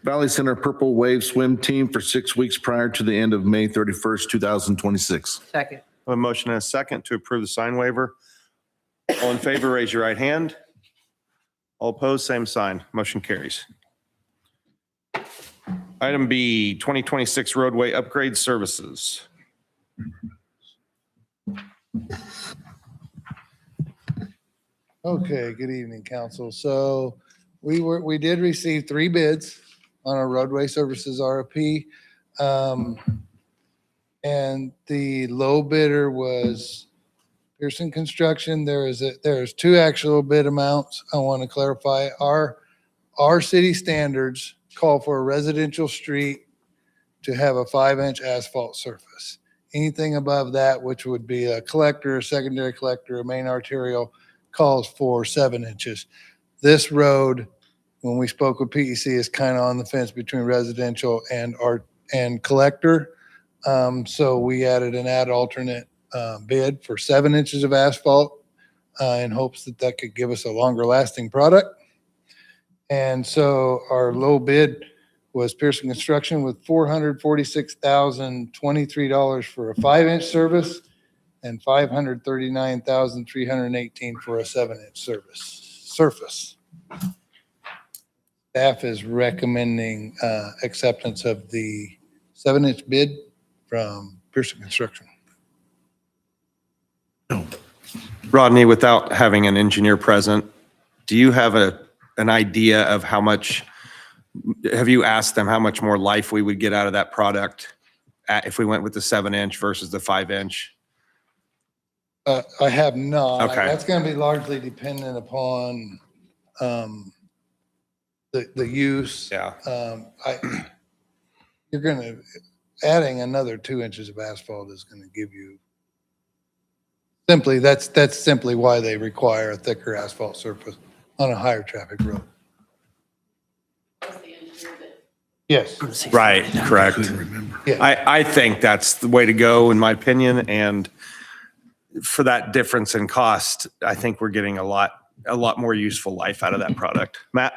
Valley Center Purple Wave Swim Team for 6 weeks prior to the end of May 31st, 2026. Second. A motion and a second to approve the sign waiver. All in favor, raise your right hand. All opposed, same sign. Motion carries. Item B, 2026 roadway upgrade services. Okay, good evening, council. So we did receive 3 bids on our roadway services RFP. And the low bidder was Pearson Construction. There's 2 actual bid amounts. I want to clarify. Our city standards call for a residential street to have a 5-inch asphalt surface. Anything above that, which would be a collector, a secondary collector, a main arterial, calls for 7 inches. This road, when we spoke with PEC, is kind of on the fence between residential and collector. So we added an alternate bid for 7 inches of asphalt in hopes that could give us a longer lasting product. And so our low bid was Pearson Construction with $446,023 for a 5-inch service and $539,318 for a 7-inch surface. Staff is recommending acceptance of the 7-inch bid from Pearson Construction. Rodney, without having an engineer present, do you have an idea of how much, have you asked them how much more life we would get out of that product if we went with the 7-inch versus the 5-inch? I have not. Okay. That's going to be largely dependent upon the use. Yeah. You're going to, adding another 2 inches of asphalt is going to give you, that's simply why they require a thicker asphalt surface on a higher traffic road. Yes. Right, correct. Yeah. I think that's the way to go, in my opinion, and for that difference in cost, I think we're getting a lot more useful life out of that product. Matt?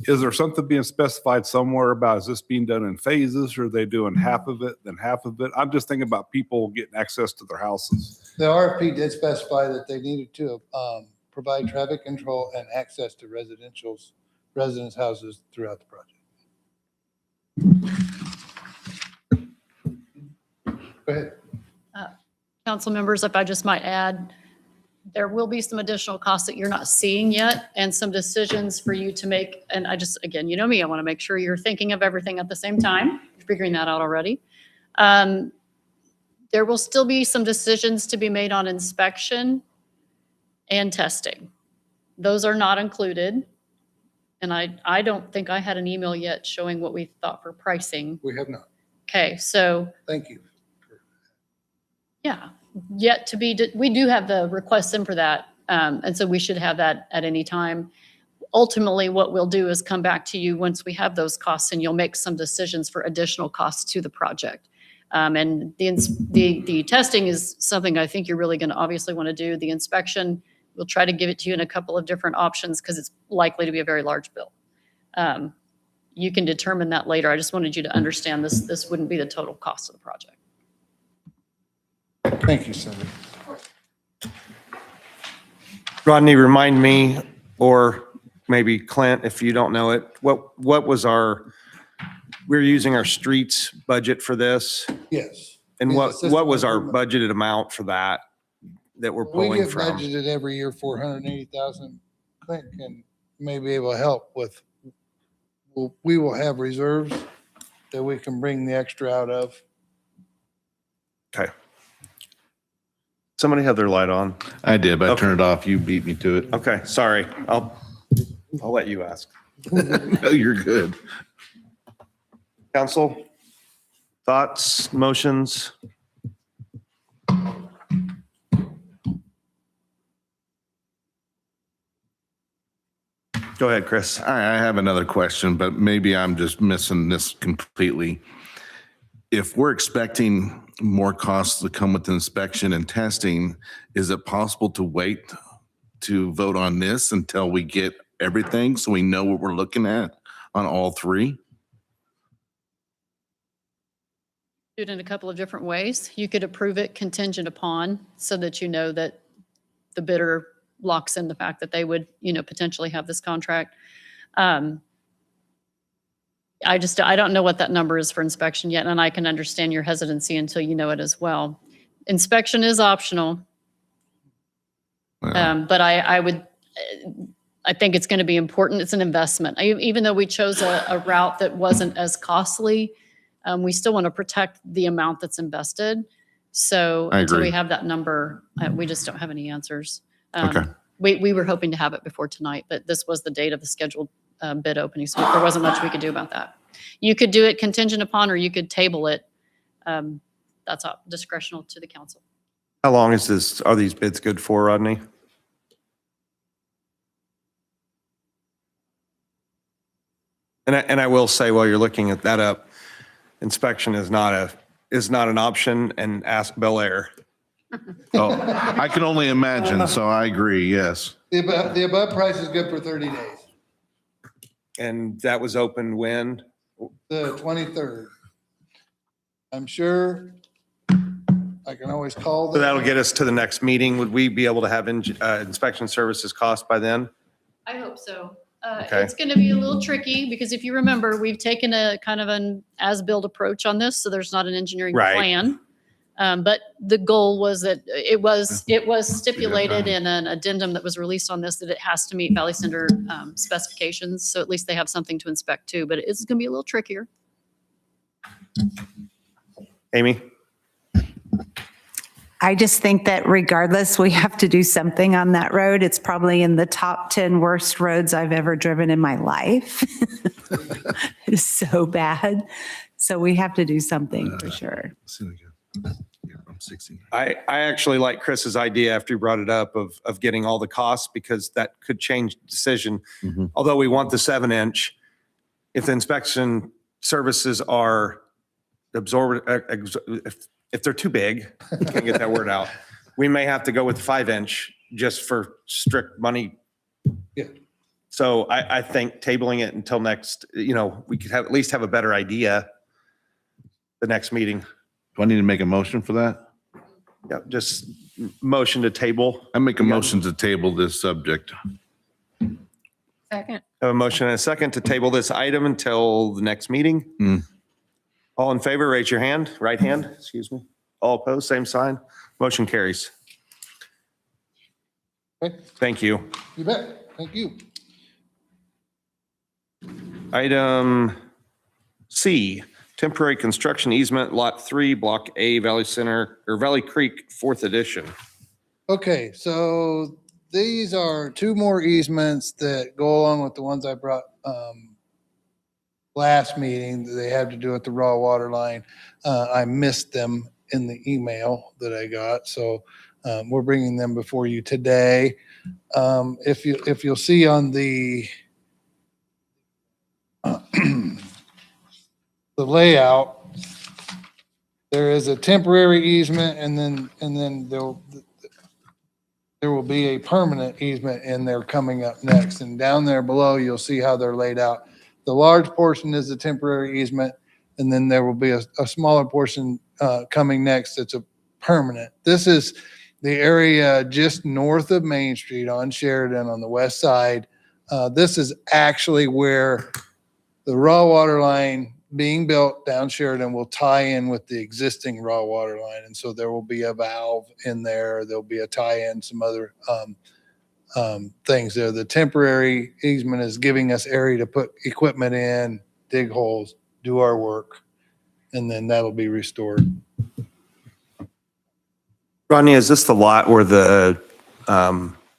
Is there something being specified somewhere about, is this being done in phases, or are they doing half of it, then half of it? I'm just thinking about people getting access to their houses. The RFP did specify that they needed to provide traffic control and access to residence houses throughout the project. Go ahead. Council members, if I just might add, there will be some additional costs that you're not seeing yet and some decisions for you to make. And I just, again, you know me, I want to make sure you're thinking of everything at the same time, figuring that out already. There will still be some decisions to be made on inspection and testing. Those are not included. And I don't think I had an email yet showing what we thought for pricing. We have not. Okay, so Thank you. yeah, yet to be, we do have the requests in for that. And so we should have that at any time. Ultimately, what we'll do is come back to you once we have those costs, and you'll make some decisions for additional costs to the project. And the testing is something I think you're really going to obviously want to do. The inspection We'll try to give it to you in a couple of different options because it's likely to be a very large bill. You can determine that later. I just wanted you to understand this wouldn't be the total cost of the project. Thank you, Cindy. Rodney, remind me, or maybe Clint, if you don't know it, what was we're using our streets budget for this? Yes. And It's what was our assessment budgeted amount for that we're We pulling get from? budgeted every year 480,000. Clint can may be able to help with. We will have reserves that we can bring the extra out of. Okay. Somebody have their light on. I did, but I Okay. turned it off. You beat me to it. Okay, sorry. I'll let you ask. No, you're good. Council, thoughts, motions? Go ahead, Chris. I have another question, but maybe I'm just missing this completely. If we're expecting more costs to come with inspection and testing, is it possible to wait to vote on this until we get everything so we know what we're looking at on all three? Do it in a couple of different ways. You could approve it contingent upon so that you know that the bidder locks in the fact that they would, potentially have this contract. I don't know what that number is for inspection yet, and I can understand your hesitancy until you know it as well. Inspection is optional, but I think it's going to be important. It's an investment. Even though we chose a route that wasn't as costly, we still want to protect the amount that's invested. So I until we agree. have that number, we just don't have any answers. Okay. We were hoping to have it before tonight, but this was the date of the scheduled bid opening, so there wasn't much we could do about that. You could do it contingent upon, or you could table it. That's discretional to the council. How long are these bids good for, Rodney? And I will say, while you're looking at that up, inspection is not an option, and ask Bel Air. Oh, I can only imagine, so I agree, yes. The above price is good for 30 days, And that was open when? the 23rd. I'm sure I can always call So them. that'll get us to the next meeting. Would we be able to have inspection services cost by then? I hope so. Okay. It's going to be a little tricky because if you remember, we've taken a kind of an as-built approach on this, so there's not an engineering Right. plan. But the goal was that it was stipulated in an addendum that was released on this that it has to meet Valley Center specifications. So at least they have something to inspect too, but it's going to be a little trickier. Amy? I just think that regardless, we have to do something on that road. It's probably in the top 10 worst roads I've ever driven in my life. It's so bad. So we have to do something for sure. I'm 60. I actually like Chris's idea after you brought it up of getting all the costs, because that could change the decision. Mhm. Although we want the 7-inch, if the inspection services are if they're too big, can't get that word out, we may have to go with 5-inch just for strict money. Yeah. So I think tabling it until next, we could at least have a better idea the next meeting. Do I need to make a motion for that? Yeah, just motion to table. I make a motion to table this subject. Second. Have a motion and a second to table this item until the next meeting. Mm. All in favor, raise your hand, right hand, excuse me. All opposed, same sign. Motion carries. Okay. Thank you. You bet. Thank you. Item C, temporary construction easement, Lot 3, Block A, Valley Center, or Valley Creek, 4th edition. Okay, so these are two more easements that go along with the ones I brought last meeting. They have to do with the raw water line. I missed them in the email that I got, so we're bringing them before you today. If you'll see on the the layout, there is a temporary easement, and then there will be a permanent easement in there coming up next. And down there below, you'll see how they're laid out. The large portion is a temporary easement, and then there will be a smaller portion coming next that's a permanent. This is the area just north of Main Street on Sheridan on the west side. This is actually where the raw water line being built down Sheridan will tie in with the existing raw water line. And so there will be a valve in there. There'll be a tie-in, some other things there. The temporary easement is giving us area to put equipment in, dig holes, do our work, and then that'll be restored. Rodney, is this the lot where the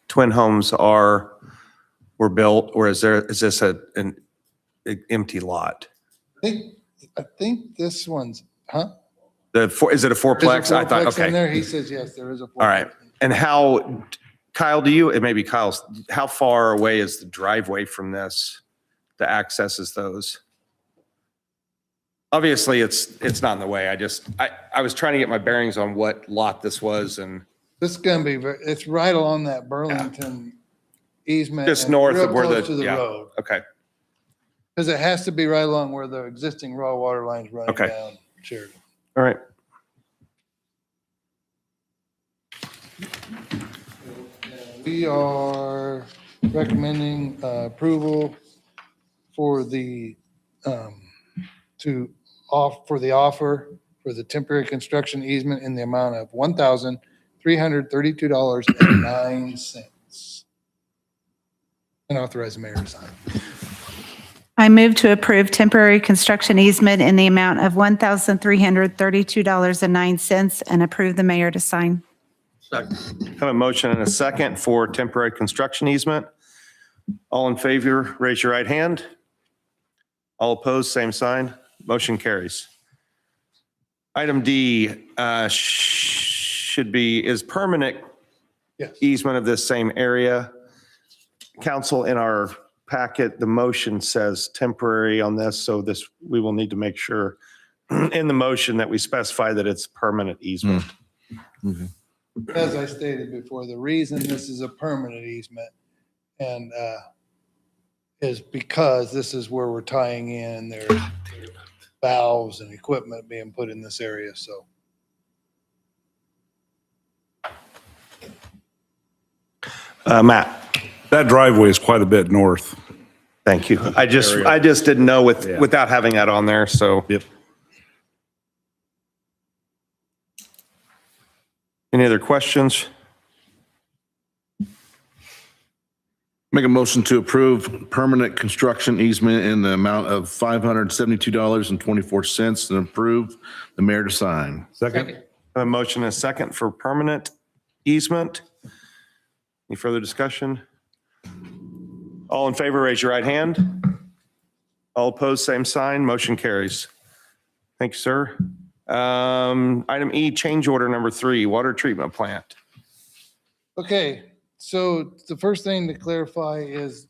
twin homes were built, or is this an empty lot? I think this one's, huh? Is it a fourplex? I thought, There's a fourplex in okay. there. He says, yes, there is a fourplex. All right. And how, Kyle, it may be Kyle's, how far away is the driveway from this that accesses those? Obviously, it's not in the way. I was trying to get my bearings on what lot this was, and This is gonna be, it's right along that Burlington easement. just and north real of where close to the yeah. road. Okay. Because it has to be right along where the existing raw water line's running Okay. down Sheridan. All right. We are recommending approval for the, for the offer for the temporary construction easement in the amount of $1,332.09. And authorize the mayor to sign. I move to approve temporary construction easement in the amount of $1,332.09 and approve the mayor to sign. Have a motion and a second for temporary construction easement. All in favor, raise your right hand. All opposed, same sign. Motion carries. Item D is permanent Yes. easement of this same area. Council, in our packet, the motion says temporary on this, so we will need to make sure in the motion that we specify that it's permanent easement. As I stated before, the reason this is a permanent easement and is because this is where we're tying in their valves and equipment being put in this area, so. Matt? That driveway is quite a bit north. Thank you. I just didn't know without having that on there, so. Yep. Any other questions? Make a motion to approve permanent construction easement in the amount of $572.24 and approve the mayor to sign. Second? A motion and a second for permanent easement. Any further discussion? All in favor, raise your right hand. All opposed, same sign. Motion carries. Thank you, sir. Item E, change order number 3, water treatment plant. Okay, so the first thing to clarify is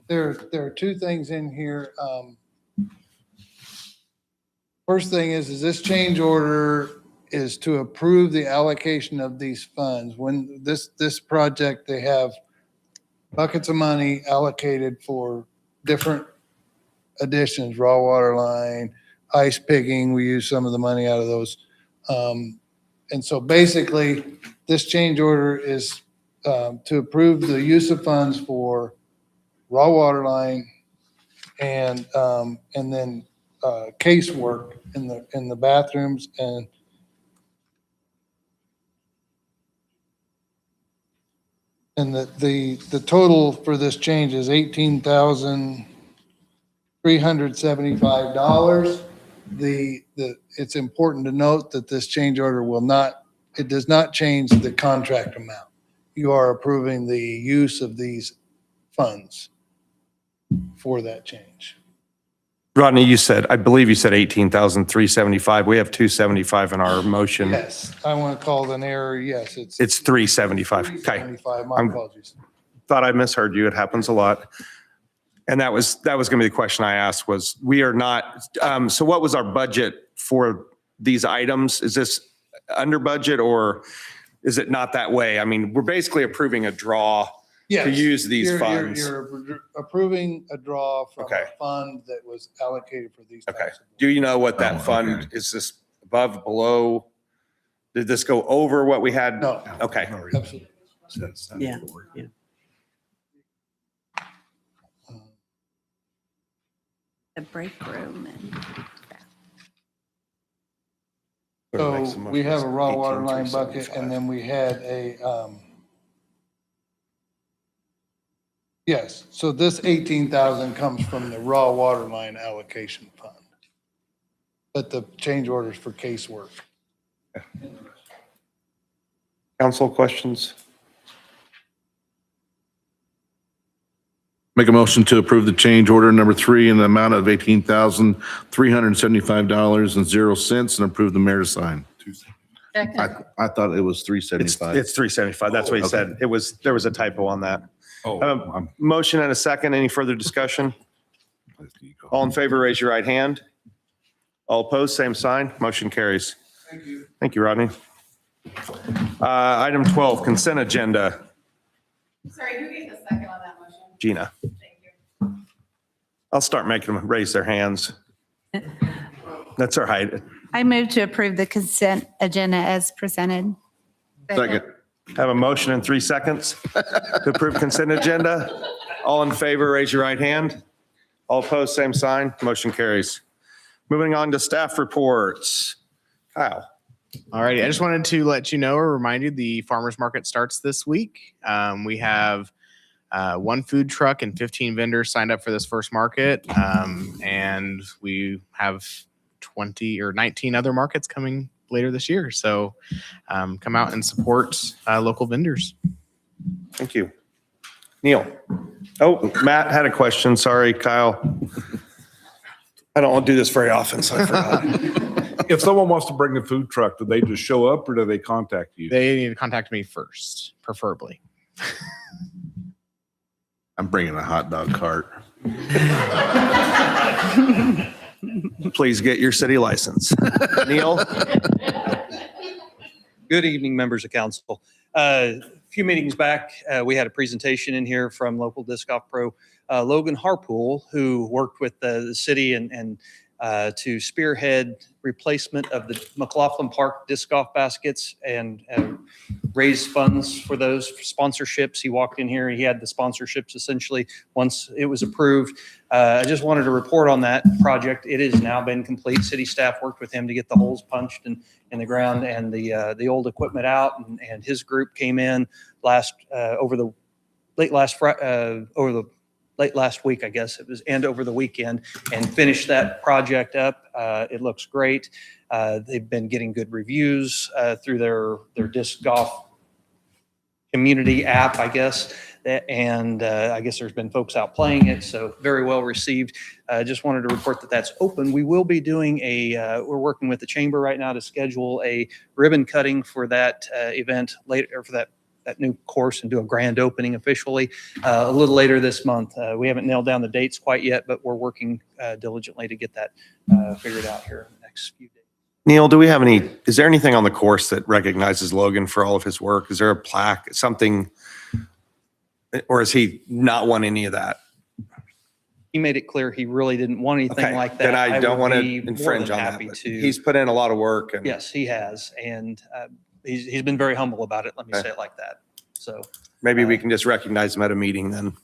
there are two things in here. First thing is this change order is to approve the allocation of these funds. When this project, they have buckets of money allocated for different additions, raw water line, ice picking. We use some of the money out of those. And so basically, this change order is to approve the use of funds for raw water line and then casework in the bathrooms and the total for this change is $18,375. It's important to note that this change order does not change the contract amount. You are approving the use of these funds for that change. Rodney, I believe you said 18,375. We have 275 in our motion. Yes, I want to call it an error. Yes, it's It's 375. Okay. 375. My I'm- apologies. Thought I misheard you. It happens a lot. And that was going to be the question I asked was, we are not, so what was our budget for these items? Is this under budget, or is it not that way? I mean, we're basically approving a draw to Yes. use these You're- funds. You're approving a draw from Okay. a fund that was allocated for these. Okay. types of- Do you know what that Oh, fund, okay. is this above, below? Did this go over what we had? No. Okay. Absolutely. Yeah, yeah. The break room and. So we have a raw water line bucket and then we had a, yes, so this 18,000 comes from the raw water line allocation fund. But the change orders for casework. Council questions? Make a motion to approve the change order number 3 in the amount of $18,375.00 and approve the mayor to sign. Second. I thought it was It's 375. 375. That's what he Okay. said. There was a typo on that. Oh, Motion and a second. Any further discussion? All in favor, raise your right hand. All opposed, same sign. Motion carries. Thank you. Thank you, Rodney. Item 12, consent agenda. Sorry, who gave the second on that motion? Gina. I'll start making them raise their hands. That's all right. I move to approve the consent agenda as presented. Second. Have a motion in 3 seconds to approve consent agenda. All in favor, raise your right hand. All opposed, same sign. Motion carries. Moving on to staff reports. Kyle. All righty. I just wanted to let you know or remind you the farmers market starts this week. We have one food truck and 15 vendors signed up for this first market. And we have 20 or 19 other markets coming later this year. So come out and support local vendors. Thank you. Neil. Oh, Matt had a question. Sorry, Kyle. I don't do this very often, so I forgot. If someone wants to bring a food truck, do they just show up or do they contact you? They need to contact me first, preferably. I'm bringing a hot dog cart. Please get your city license. Neil? Good evening, members of council. A few meetings back, we had a presentation in here from local Disc Golf Pro, Logan Harpool, who worked with the city and to spearhead replacement of the McLaughlin Park disc golf baskets and raise funds for those sponsorships. He walked in here, he had the sponsorships essentially once it was approved. I just wanted to report on that project. It has now been complete. City staff worked with him to get the holes punched in the ground and the old equipment out, and his group came in over the late last week, I guess it was, and over the weekend, and finished that project up. It looks great. They've been getting good reviews through their disc golf community app, I guess. And I guess there's been folks out playing it, so very well received. Just wanted to report that that's open. We will be doing we're working with the chamber right now to schedule a ribbon cutting for that event later, or for that new course, and do a grand opening officially a little later this month. We haven't nailed down the dates quite yet, but we're working diligently to get that figured out here in the next few days. Neil, is there anything on the course that recognizes Logan for all of his work? Is there a plaque, something, or is he not want any of that? He made it clear he really didn't want anything Okay, like that. then I don't would want to be more infringe than on that. happy but to- He's put in a lot of work. And Yes, he has. And he's been very humble about it. Let me Okay. say it like that. So Maybe we can just recognize him at a meeting then.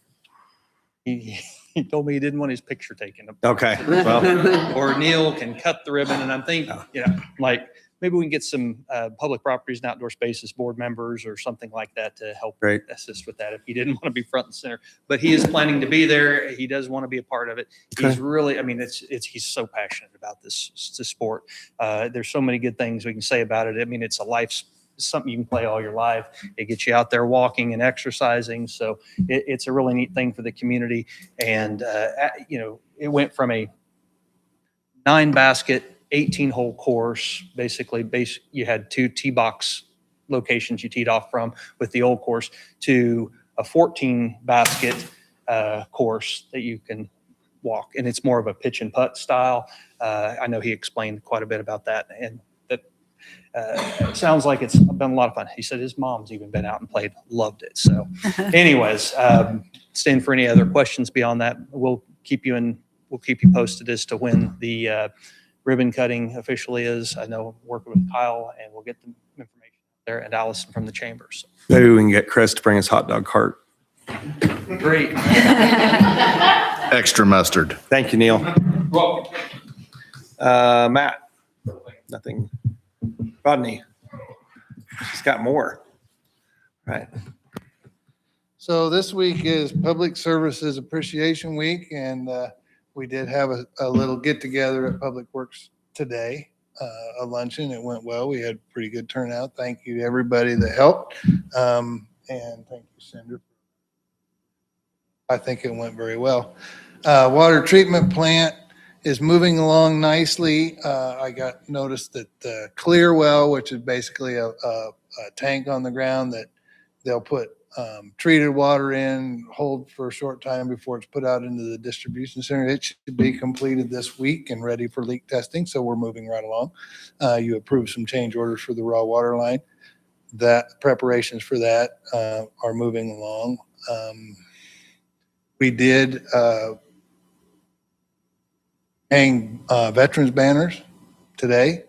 he told me he didn't want his picture taken. Okay, well, Or Neil can cut the ribbon. And I'm thinking, like, maybe we can get some public properties and outdoor spaces board members or something like that to help Great. assist with that if he didn't want to be front and center. But he is planning to be there. He does want to be a part of it. He's Okay. really, I mean, he's so passionate about this sport. There's so many good things we can say about it. I mean, it's something you can play all your life. It gets you out there walking and exercising. So it's a really neat thing for the community. And, it went from a 9-basket, 18-hole course. Basically, you had 2 tee box locations you teed off from with the old course, to a 14-basket course that you can walk. And it's more of a pitch and putt style. I know he explained quite a bit about that, and that Sounds like it's been a lot of fun. He said his mom's even been out and played, loved it. So anyways, stand for any other questions beyond that. We'll keep you posted as to when the ribbon cutting officially is. I know working with Kyle, and we'll get the information there, and Allison from the chambers. Maybe we can get Chris to bring his hot dog cart. Great. Extra mustard. Thank you, Neil. Matt? Nothing. Rodney? She's got more. Right. So this week is Public Services Appreciation Week, and we did have a little get together at Public Works today, a luncheon. It went well. We had pretty good turnout. Thank you to everybody that helped. And thank you, Cinder. I think it went very well. Water treatment plant is moving along nicely. I got noticed that the clear well, which is basically a tank on the ground that they'll put treated water in, hold for a short time before it's put out into the distribution center. It should be completed this week and ready for leak testing. So we're moving right along. You approved some change orders for the raw water line. That preparations for that are moving along. We did hang veterans banners today.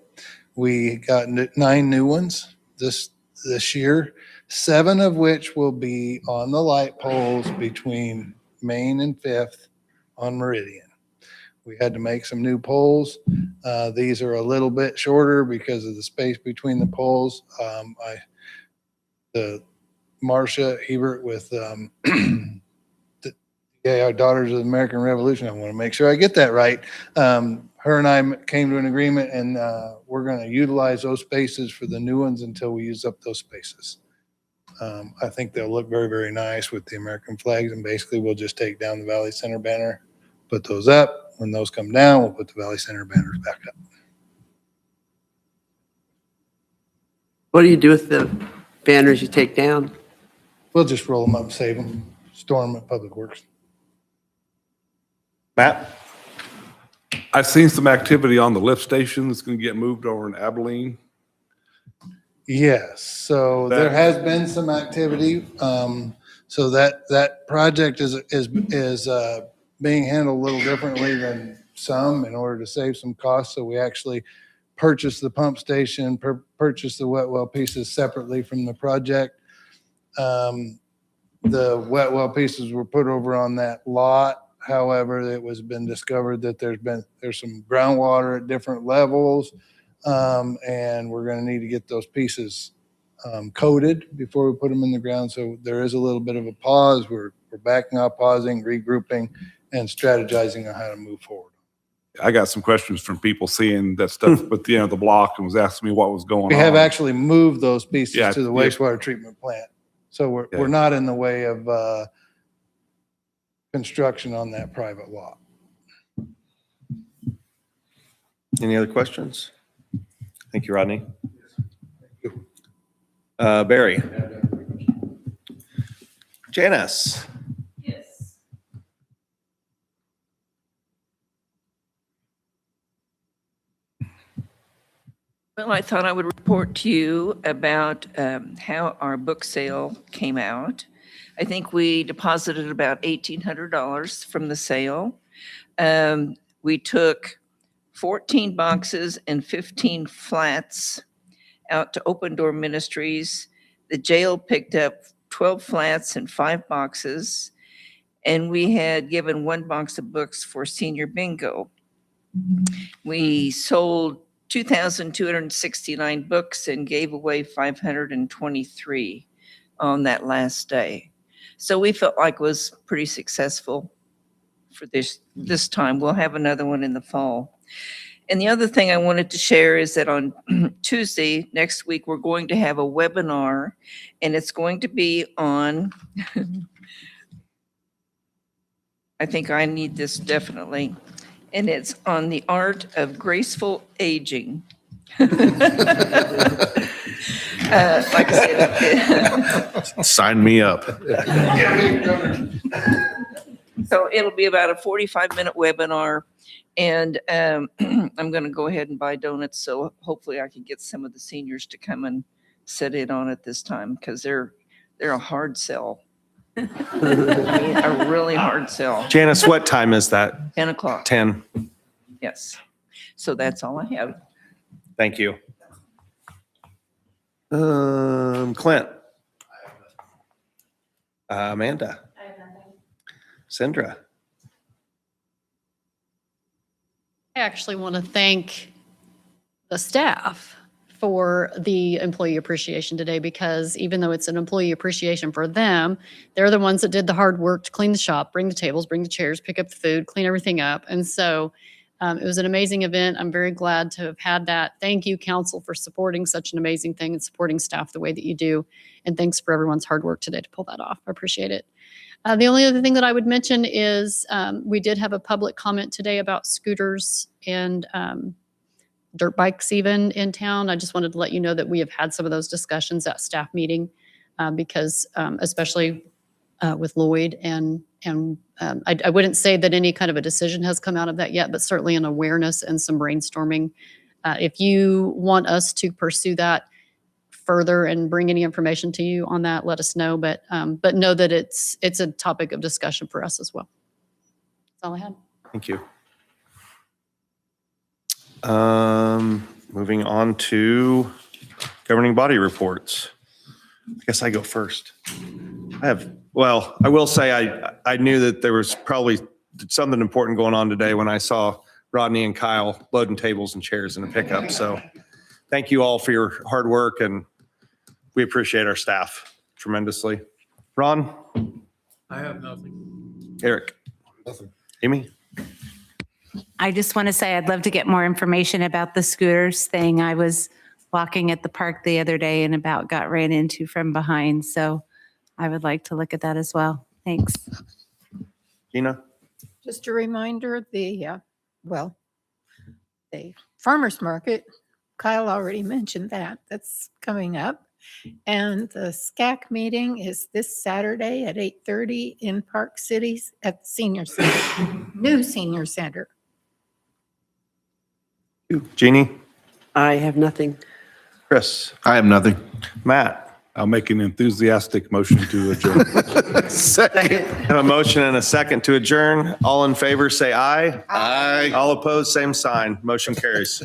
We got 9 new ones this year, 7 of which will be on the light poles between Main and 5th on Meridian. We had to make some new poles. These are a little bit shorter because of the space between the poles. Marcia Hebert with our Daughters of the American Revolution. I want to make sure I get that right. Her and I came to an agreement, and we're going to utilize those spaces for the new ones until we use up those spaces. I think they'll look very, very nice with the American flags, and basically we'll just take down the Valley Center banner, put those up. When those come down, we'll put the Valley Center banners back up. What do you do with the banners you take down? We'll just roll them up, save them, store them at Public Works. Matt? I've seen some activity on the lift station that's going to get moved over in Abilene. Yes, so there has been some activity. So that project is being handled a little differently than some in order to save some costs. So we actually purchased the pump station, purchased the wet well pieces separately from the project. The wet well pieces were put over on that lot. However, it was been discovered that there's some groundwater at different levels. And we're going to need to get those pieces coated before we put them in the ground. So there is a little bit of a pause. We're backing up, pausing, regrouping, and strategizing on how to move forward. I got some questions from people seeing that stuff at the end of the block and was asking me what was going on. We have actually moved those pieces Yeah, to the yeah. wastewater treatment plant. So Yeah. we're not in the way of construction on that private lot. Any other questions? Thank you, Rodney. Barry? Janice? Yes. Well, I thought I would report to you about how our book sale came out. I think we deposited about $1,800 from the sale. We took 14 boxes and 15 flats out to Open Door Ministries. The jail picked up 12 flats and 5 boxes, and we had given 1 box of books for senior bingo. We sold 2,269 books and gave away 523 on that last day. So we felt like it was pretty successful for this time. We'll have another one in the fall. And the other thing I wanted to share is that on Tuesday next week, we're going to have a webinar, and it's going to be on, I think I need this definitely, and it's on the art of graceful aging. Like I said, Sign me up. So it'll be about a 45-minute webinar. And I'm going to go ahead and buy donuts. So hopefully I can get some of the seniors to come and sit in on it this time because they're a hard sell. I mean, a really hard sell. Janice, what time is that? 10 o'clock. 10. Yes. So that's all I have. Thank you. Clint. Amanda. Sandra. I actually want to thank the staff for the employee appreciation today, because even though it's an employee appreciation for them, they're the ones that did the hard work to clean the shop, bring the tables, bring the chairs, pick up the food, clean everything up. And so it was an amazing event. I'm very glad to have had that. Thank you, council, for supporting such an amazing thing and supporting staff the way that you do. And thanks for everyone's hard work today to pull that off. I appreciate it. The only other thing that I would mention is we did have a public comment today about scooters and dirt bikes even in town. I just wanted to let you know that we have had some of those discussions at staff meeting because especially with Lloyd and I wouldn't say that any kind of a decision has come out of that yet, but certainly an awareness and some brainstorming. If you want us to pursue that further and bring any information to you on that, let us know. But know that it's a topic of discussion for us as well. That's all I had. Thank you. Moving on to governing body reports. I guess I go first. I will say I knew that there was probably something important going on today when I saw Rodney and Kyle loading tables and chairs in a pickup. So thank you all for your hard work, and we appreciate our staff tremendously. Ron? I have nothing. Eric? Nothing. Amy? I just want to say I'd love to get more information about the scooters thing. I was walking at the park the other day and about got ran into from behind. So I would like to look at that as well. Thanks. Gina? Just a reminder, the farmer's market, Kyle already mentioned that. That's coming up. And the SCAC meeting is this Saturday at 8:30 in Park Cities at the Senior Center, new Senior Center. Jeannie? I have nothing. Chris? I have nothing. Matt? I'll make an enthusiastic motion to adjourn. Second. Have a motion and a second to adjourn. All in favor, say aye. Aye. All opposed, same sign. Motion carries.